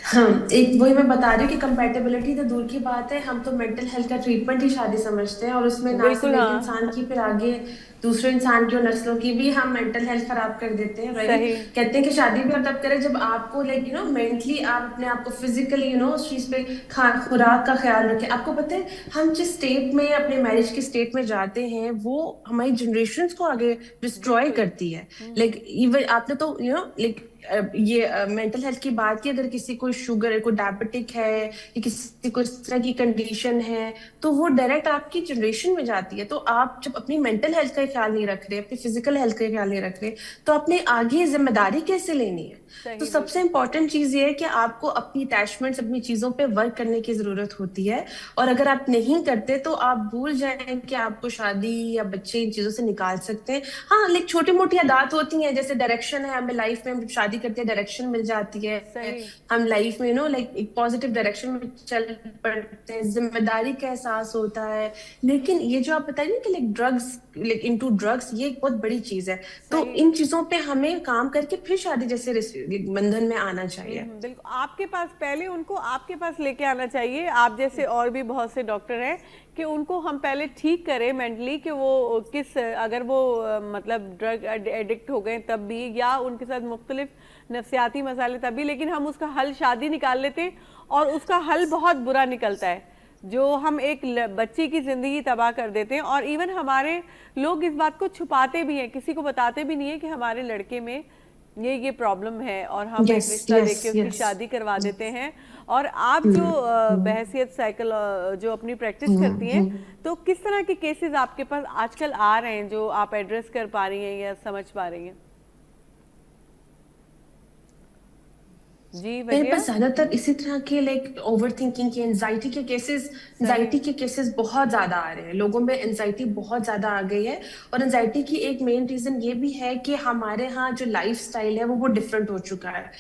हाँ, एक वही मैं बता रही हूँ कि कंपैटिबिलिटी तो दूर की बात है, हम तो मेंटल हेल्थ का ट्रीटमेंट ही शादी समझते हैं, और उसमें ना सिर्फ एक इंसान की, फिर आगे दूसरे इंसान की और नस्लों की भी हम मेंटल हेल्थ खराब कर देते हैं, राइट? कहते हैं कि शादी भी तब करें जब आपको लाइक मेंटली आप अपने आप को फिजिकली उस चीज पे खुराक का ख्याल रखें। आपको पता है हम जिस स्टेट में अपने मैरिज के स्टेट में जाते हैं वो हमारी जनरेशन्स को आगे डिस्ट्रॉय करती है। लाइक इवन आपने तो लाइक ये मेंटल हेल्थ की बात की, अगर किसी को शुगर, को डायबिटिक है, या किसी को इस तरह की कंडीशन है, तो वो डायरेक्ट आपकी जनरेशन में जाती है। तो आप जब अपनी मेंटल हेल्थ का ख्याल नहीं रख रहे, अपनी फिजिकल हेल्थ का ख्याल नहीं रख रहे, तो अपने आगे जिम्मेदारी कैसे लेनी है? तो सबसे इम्पोर्टेंट चीज ये है कि आपको अपनी अटैचमेंट्स, अपनी चीजों पे वर्क करने की जरूरत होती है, और अगर आप नहीं करते तो आप भूल जाएं कि आपको शादी या बच्चे इन चीजों से निकाल सकते हैं। हाँ, लेकिन छोटी मोटी आदत होती हैं, जैसे डायरेक्शन है, हमें लाइफ में हम शादी करते हैं डायरेक्शन मिल जाती है, हम लाइफ में लाइक एक पॉजिटिव डायरेक्शन में चल पड़ते हैं, जिम्मेदारी का एहसास होता है। लेकिन ये जो आप बताइए कि like drugs, like into drugs, ये एक बहुत बड़ी चीज है। तो इन चीजों पे हमें काम करके फिर शादी जैसे बंधन में आना चाहिए। बिल्कुल, आपके पास पहले उनको आपके पास लेके आना चाहिए, आप जैसे और भी बहुत से डॉक्टर हैं, कि उनको हम पहले ठीक करें मेंटली, कि वो किस, अगर वो मतलब ड्रग एडिक्ट हो गए तब भी, या उनके साथ मुख्तलिफ नफ्सियाती मसाले तब भी, लेकिन हम उसका हल शादी निकाल लेते हैं और उसका हल बहुत बुरा निकलता है, जो हम एक बच्ची की ज़िंदगी तबाह कर देते हैं। और इवन हमारे लोग इस बात को छुपाते भी हैं, किसी को बताते भी नहीं है कि हमारे लड़के में ये प्रॉब्लम है, और हम एक रिश्ता लेके उसकी शादी करवा देते हैं। और आप जो बहसियत साइकिल जो अपनी प्रैक्टिस करती हैं, तो किस तरह के केसेस आपके पास आजकल आ रहे हैं जो आप एड्रेस कर पा रही हैं या समझ पा रही हैं? जी, मेरे पास ज्यादातर इसी तरह के लाइक ओवर थिंकिंग के, एंजाइटी के केसेस बहुत ज्यादा आ रहे हैं। लोगों में एंजाइटी बहुत ज्यादा आ गई है, और एंजाइटी की एक मेन रीजन ये भी है कि हमारे यहाँ जो लाइफ स्टाइल है वो डिफरेंट हो चुका है।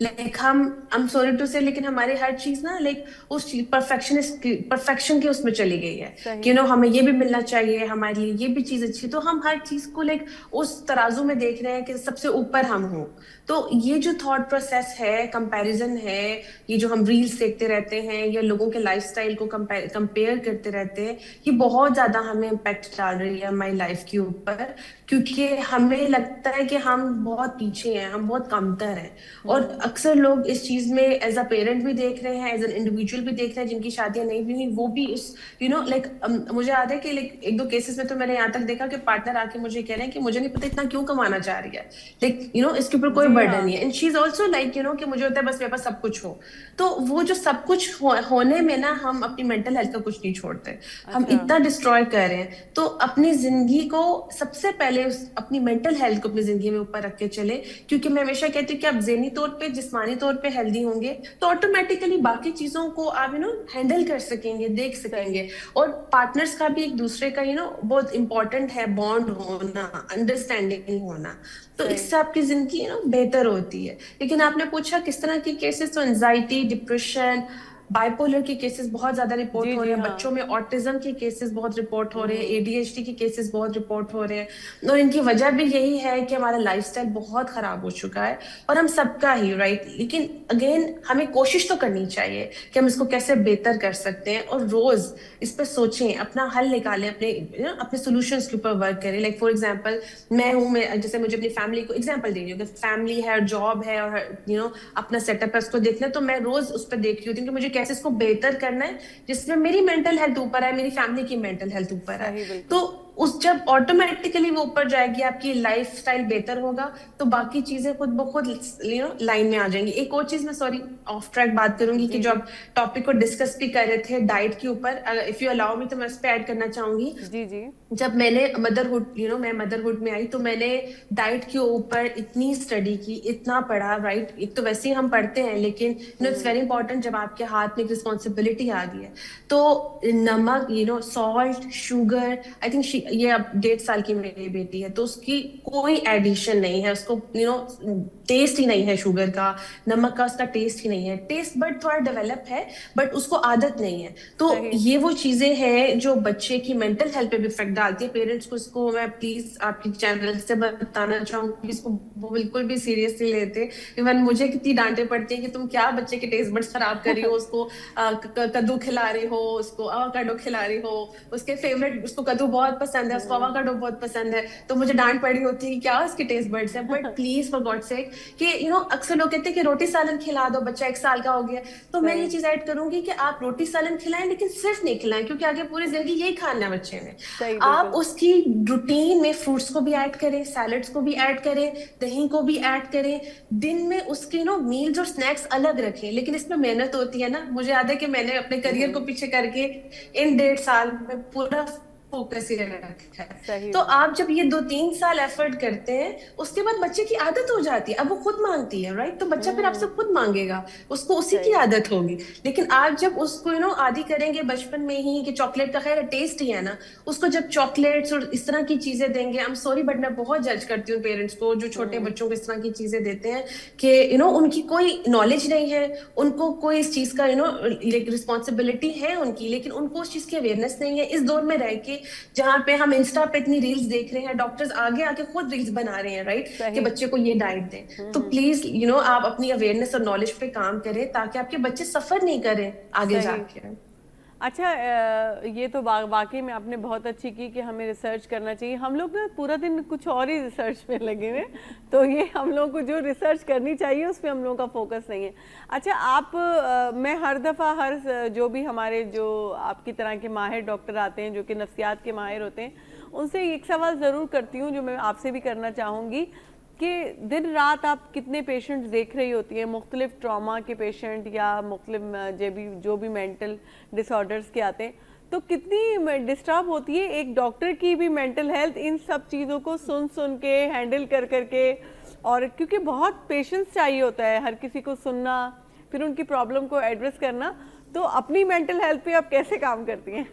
लाइक हम सॉरी टू से, लेकिन हमारे हर चीज ना लाइक उस चीज परफेक्शन के उसमें चली गई है कि हमें ये भी मिलना चाहिए, हमारे लिए ये भी चीज अच्छी, तो हम हर चीज को लाइक उस तराजू में देख रहे हैं कि सबसे ऊपर हम हो। तो ये जो थॉट प्रोसेस है, कंपैरिजन है, ये जो हम रील्स देखते रहते हैं या लोगों के लाइफस्टाइल को कंपेयर करते रहते हैं, ये बहुत ज्यादा हमें इम्पैक्ट डाल रही है हमारी लाइफ के ऊपर, क्योंकि हमें लगता है कि हम बहुत पीछे हैं, हम बहुत कमतर हैं। और अक्सर लोग इस चीज में एज अ पेरेंट भी देख रहे हैं, एज एन इंडिविजुअल भी देख रहे हैं, जिनकी शादियां नहीं भी हुई वो भी इस लाइक मुझे याद है कि लाइक एक दो केसेस में तो मैंने यहाँ तक देखा कि पार्टनर आके मुझे कह रहे हैं कि मुझे नहीं पता इतना क्यों कमाना चाह रही है, लाइक इसके ऊपर कोई बर्डन नहीं है, and she is also like कि मुझे होता है बस मेरे पास सब कुछ हो। तो वो जो सब कुछ होने में ना हम अपनी मेंटल हेल्थ का कुछ नहीं छोड़ते, हम इतना डिस्ट्रॉय कर रहे हैं। तो अपनी जिंदगी को सबसे पहले अपनी मेंटल हेल्थ को अपनी जिंदगी में ऊपर रख के चले, क्योंकि मैं हमेशा कहती हूँ कि आप ज़हनी तौर पे, जिस्मानी तौर पे हेल्दी होंगे तो ऑटोमेटिकली बाकी चीजों को आप हैंडल कर सकेंगे, देख सकेंगे। और पार्टनर्स का भी एक दूसरे का बहुत इंपॉर्टेंट है, बॉन्ड होना, अंडरस्टैंडिंग होना, तो इससे आपकी जिंदगी बेहतर होती है। लेकिन आपने पूछा किस तरह की केसेस, तो एंजाइटी, डिप्रेशन, बाइपोलर के केसेस बहुत ज्यादा रिपोर्ट हो रहे हैं, बच्चों में ऑटिज्म के केसेस बहुत रिपोर्ट हो रहे हैं, एडीएचडी के केसेस बहुत रिपोर्ट हो रहे हैं। और इनकी वजह भी यही है कि हमारा लाइफस्टाइल बहुत खराब हो चुका है, और हम सबका ही, राइट। लेकिन अगेन हमें कोशिश तो करनी चाहिए कि हम इसको कैसे बेहतर कर सकते हैं, और रोज इस पर सोचें, अपना हल निकालें, अपने सोल्यूशंस के ऊपर वर्क करें। लाइक फॉर एग्जाम्पल मैं जैसे मुझे अपनी फैमिली को एग्जाम्पल दे रही हूँ, फैमिली है, जॉब है, और अपना सेटअप है, उसको देखना, तो मैं रोज उस पर देख रही होती हूँ कि मुझे कैसे इसको बेहतर करना है जिसमें मेरी मेंटल हेल्थ ऊपर है, मेरी फैमिली की मेंटल हेल्थ ऊपर है। तो उस जब ऑटोमेटिकली वो ऊपर जाएगी, आपकी लाइफस्टाइल बेहतर होगा, तो बाकी चीजें खुद ब खुद लाइन में आ जाएंगी। एक और चीज मैं सॉरी ऑफ ट्रैक बात करूंगी कि जो आप टॉपिक को डिस्कस भी कर रहे थे डाइट के ऊपर, इफ यू अलाउ मी तो मैं उस पर ऐड करना चाहूंगी। जी जब मैंने मैं मदरहुड में आई तो मैंने डाइट के ऊपर इतनी स्टडी की, इतना पढ़ा, राइट। एक तो वैसे ही हम पढ़ते हैं, लेकिन इट्स वेरी इंपॉर्टेंट जब आपके हाथ में एक रिस्पॉन्सिबिलिटी आ गई है। तो नमक, सॉल्ट, शुगर, आई थिंक ये अब 1.5 साल की मेरी बेटी है, तो उसकी कोई एडिशन नहीं है, उसको टेस्ट ही नहीं है शुगर का, नमक का उसका टेस्ट ही नहीं है। टेस्ट बट थोड़ा डेवलप है, बट उसको आदत नहीं है। तो ये वो चीजें हैं जो बच्चे की मेंटल हेल्थ पे भी इफेक्ट डालती है। पेरेंट्स को इसको मैं प्लीज आपकी चैनल से बताना चाहूंगी, इसको बिल्कुल भी सीरियसली लेते। इवन मुझे कितनी डांटे पड़ती है कि तुम क्या बच्चे के टेस्ट बड्स खराब कर रही हो, उसको कद्दू खिला रही हो, उसको अवाकाडो खिला रही हो, उसके फेवरेट, उसको कद्दू बहुत पसंद है, उसको अवाकाडो बहुत पसंद है, तो मुझे डांट पड़ी होती है कि क्या उसके टेस्ट बड्स है। But please for God sake कि अक्सर लोग कहते हैं कि रोटी सालन खिला दो, बच्चा 1 साल का हो गया, तो मैं ये चीज ऐड करूंगी कि आप रोटी सालन खिलाएं, लेकिन सिर्फ नहीं खिलाएं, क्योंकि आगे पूरी जिंदगी यही खाना है बच्चे ने। आप उसकी रूटीन में फ्रूट्स को भी ऐड करें, सैलड्स को भी ऐड करें, दही को भी ऐड करें, दिन में उसके मील्स और स्नैक्स अलग रखें। लेकिन इसमें मेहनत होती है ना, मुझे याद है कि मैंने अपने करियर को पीछे करके इन 1.5 साल में पूरा फोकस ही रखा है। तो आप जब ये 2-3 साल एफर्ट करते हैं, उसके बाद बच्चे की आदत हो जाती है, अब वो खुद मांगती है, राइट। तो बच्चा फिर आपसे खुद मांगेगा, उसको उसी की आदत होगी। लेकिन आप जब उसको आदी करेंगे बचपन में ही कि चॉकलेट का, खैर टेस्ट ही है ना, उसको जब चॉकलेट्स और इस तरह की चीजें देंगे, आई एम सॉरी बट मैं बहुत जज करती हूँ पेरेंट्स को जो छोटे बच्चों को इस तरह की चीजें देते हैं कि उनकी कोई नॉलेज नहीं है, उनको कोई इस चीज का रिस्पॉन्सिबिलिटी है उनकी, लेकिन उनको उस चीज की अवेयरनेस नहीं है। इस दौर में रह के जहां पे हम इंस्टा पे इतनी रील्स देख रहे हैं, डॉक्टर्स आगे आके खुद रील्स बना रहे हैं, राइट, कि बच्चे को ये डाइट दें। तो प्लीज आप अपनी अवेयरनेस और नॉलेज पे काम करें ताकि आपके बच्चे सफर नहीं करें आगे जाके। अच्छा, ये तो वाकई में आपने बहुत अच्छी की कि हमें रिसर्च करना चाहिए। हम लोग ना पूरा दिन कुछ और ही रिसर्च में लगे हुए, तो ये हम लोग को जो रिसर्च करनी चाहिए उस पर हम लोगों का फोकस नहीं है। अच्छा, मैं हर दफ़ा जो भी हमारे जो आपकी तरह के माहिर डॉक्टर आते हैं जो कि नफ्सियात के माहिर होते हैं, उनसे एक सवाल ज़रूर करती हूँ जो मैं आपसे भी करना चाहूँगी कि दिन रात आप कितने पेशेंट्स देख रही होती हैं, मुख्तलिफ ट्रॉमा के पेशेंट या मुख्तलिफ जो भी मेंटल डिसऑर्डर्स के आते हैं, तो कितनी डिस्टर्ब होती है एक डॉक्टर की भी मेंटल हेल्थ इन सब चीज़ों को सुन के हैंडल कर के, और क्योंकि बहुत पेशेंस चाहिए होता है हर किसी को सुनना, फिर उनकी प्रॉब्लम को एड्रेस करना। तो अपनी मेंटल हेल्थ पे आप कैसे काम करती हैं?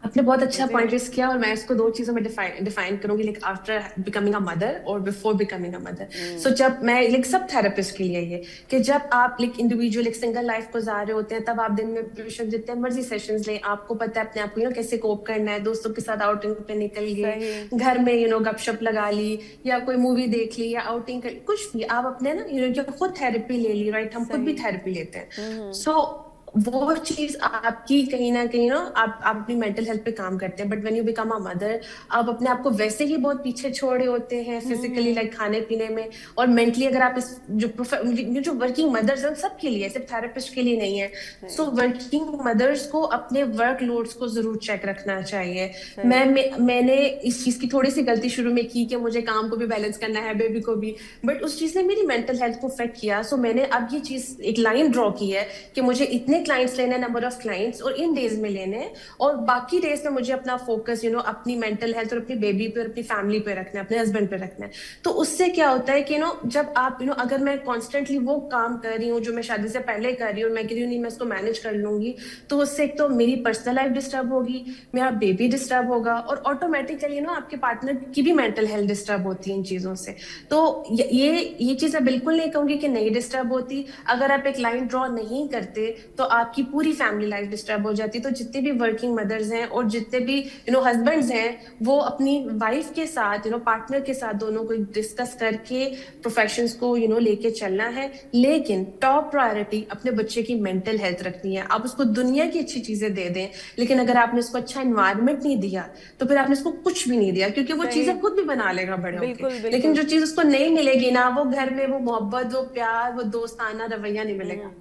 आपने बहुत अच्छा पॉइंट रेस किया और मैं इसको दो चीजों में डिफाइन करूंगी, like after becoming a mother और बिफोर बिकमिंग अ मदर। सो जब मैं लाइक सब थेरेपिस्ट के लिए ये कि जब आप लाइक इंडिविजुअल एक सिंगल लाइफ गुजार रहे होते हैं, तब आप दिन में बेशक जितने मर्जी सेशंस लें, आपको पता है अपने आप को कैसे कोप करना है, दोस्तों के साथ आउटिंग पे निकल गए, घर में गपशप लगा ली या कोई मूवी देख ली या आउटिंग कर ली, कुछ भी आप अपने ना खुद थेरेपी ले ली, राइट? हम खुद भी थेरेपी लेते हैं। सो वो चीज आपकी कहीं ना कहीं आप अपनी मेंटल हेल्थ पे काम करते हैं, but when you become a mother आप अपने आप को वैसे ही बहुत पीछे छोड़े होते हैं फिजिकली, लाइक खाने पीने में और मेंटली। अगर आप इस जो वर्किंग मदर्स हैं सबके लिए, सिर्फ थेरेपिस्ट के लिए नहीं है। सो वर्किंग मदर्स को अपने वर्क लोड्स को जरूर चेक रखना चाहिए। मैंने इस चीज की थोड़ी सी गलती शुरू में की कि मुझे काम को भी बैलेंस करना है, बेबी को भी, बट उस चीज ने मेरी मेंटल हेल्थ को अफेक्ट किया। सो मैंने अब ये चीज एक लाइन ड्रॉ की है कि मुझे इतने क्लाइंट्स लेने, नंबर ऑफ क्लाइंट्स, और इन डेज में लेने, और बाकी डेज में मुझे अपना फोकस अपनी मेंटल हेल्थ और अपनी बेबी पे और अपनी फैमिली पे रखना है, अपने हस्बैंड पे रखना है। तो उससे क्या होता है कि जब आप अगर मैं कॉन्स्टेंटली वो काम कर रही हूँ जो मैं शादी से पहले कर रही हूँ और मैं कह रही हूँ नहीं मैं इसको मैनेज कर लूंगी, तो उससे एक तो मेरी पर्सनल लाइफ डिस्टर्ब होगी, मेरा बेबी डिस्टर्ब होगा, और ऑटोमेटिकली आपके पार्टनर की भी मेंटल हेल्थ डिस्टर्ब होती है इन चीजों से। तो ये चीज मैं बिल्कुल नहीं कहूंगी कि नहीं डिस्टर्ब होती। अगर आप एक लाइन ड्रॉ नहीं करते तो आपकी पूरी फैमिली लाइफ डिस्टर्ब हो जाती। तो जितने भी वर्किंग मदर्स हैं और जितने भी हस्बैंड्स हैं, वो अपनी वाइफ के साथ पार्टनर के साथ दोनों को डिस्कस करके प्रोफेशंस को लेके चलना है, लेकिन टॉप प्रायोरिटी अपने बच्चे की मेंटल हेल्थ रखनी है। आप उसको दुनिया की अच्छी चीजें दे दें, लेकिन अगर आपने उसको अच्छा एनवायरनमेंट नहीं दिया तो फिर आपने उसको कुछ भी नहीं दिया, क्योंकि वो चीजें खुद भी बना लेगा बड़े होकर। लेकिन जो चीज उसको नहीं मिलेगी ना, वो घर में वो मोहब्बत, वो प्यार, वो दोस्ताना रवैया नहीं मिलेगा।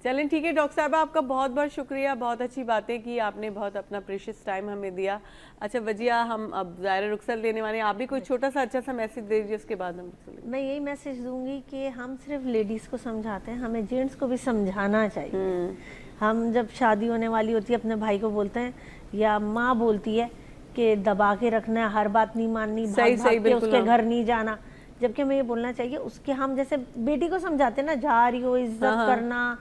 चलें ठीक है डॉक्टर साहब, आपका बहुत बहुत शुक्रिया, बहुत अच्छी बातें की आपने, बहुत अपना प्रेशियस टाइम हमें दिया। अच्छा वजिया, हम अब ज़ाहिर रुखसत लेने वाले हैं, आप भी कोई छोटा सा अच्छा सा मैसेज दे दीजिए, उसके बाद हम मैं यही मैसेज दूंगी कि हम सिर्फ लेडीज़ को समझाते हैं, हमें जेंट्स को भी समझाना चाहिए। हम जब शादी होने वाली होती है अपने भाई को बोलते हैं या माँ बोलती है कि दबा के रखना है, हर बात नहीं माननी, भाग के उसके घर नहीं जाना, जबकि हमें ये बोलना चाहिए उसके, हम जैसे बेटी को समझाते हैं ना, जा रही हो, इज्जत करना,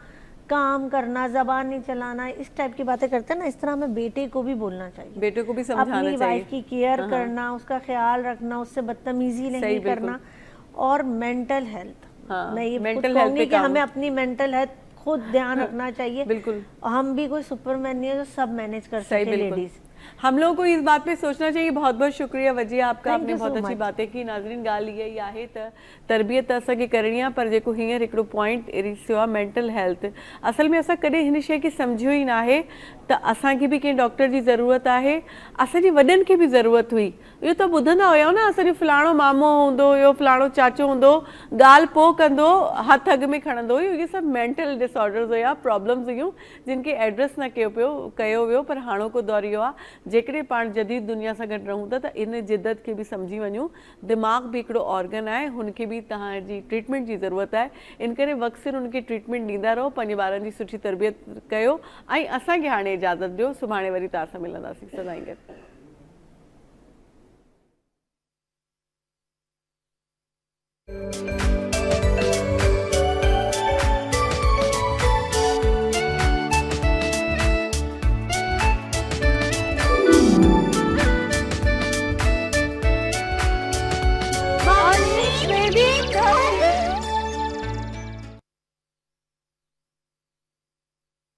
काम करना, जबान नहीं चलाना, इस टाइप की बातें करते हैं ना, इस तरह हमें बेटे को भी बोलना चाहिए, बेटे को भी समझाना चाहिए, अपनी वाइफ की केयर करना, उसका ख्याल रखना, उससे बदतमीजी नहीं करना। और मेंटल हेल्थ, मैं ये कहूंगी कि हमें अपनी मेंटल हेल्थ खुद ध्यान रखना चाहिए। बिल्कुल, हम भी कोई सुपरमैन नहीं है जो सब मैनेज कर सके। लेडीज, हम लोगों को इस बात पे सोचना चाहिए। बहुत बहुत शुक्रिया वजिया आपका, आपने बहुत अच्छी बातें की। नाज़रीन, ॻाल्हि इहा ई आहे त तरबियत असांखे करणी आहे, पर जेको हींअर हिकिड़ो पॉइंट एरिसियो आहे मेंटल हेल्थ, असल में असां कॾहिं हिन शइ खे सम्झियो ई न आहे त असांखे बि कंहिं डॉक्टर जी ज़रूरत आहे, असांजे वॾनि खे बि ज़रूरत हुई। इहो त ॿुधंदा हुया न, असांजो फलाणो मामो हूंदो हुयो, फलाणो चाचो हूंदो, ॻाल्हि पोइ कंदो, हथ अॻ में खणंदो हुयो। इहे सभु मेंटल डिसऑर्डर्स हुया, प्रॉब्लम्स हुयूं जिन खे एड्रेस न कयो वियो। पर हाणोको दौर इहो आहे, जेकॾहिं पाण जदीद दुनिया सां गॾु रहूं था त इन जिद्दत खे बि सम्झी वञूं। दिमाग़ बि हिकिड़ो ऑर्गन आहे, हुनखे बि तव्हांजी ट्रीटमेंट जी ज़रूरत आहे। इन करे वक़्तु सिर हुनखे ट्रीटमेंट ॾींदा रहो, पंहिंजे ॿारनि जी सुठी तरबियत कयो। ऐं असांखे हाणे इजाज़त ॾियो, सुभाणे वरी तव्हां सां मिलंदासीं। सदाईं गॾु। Baby,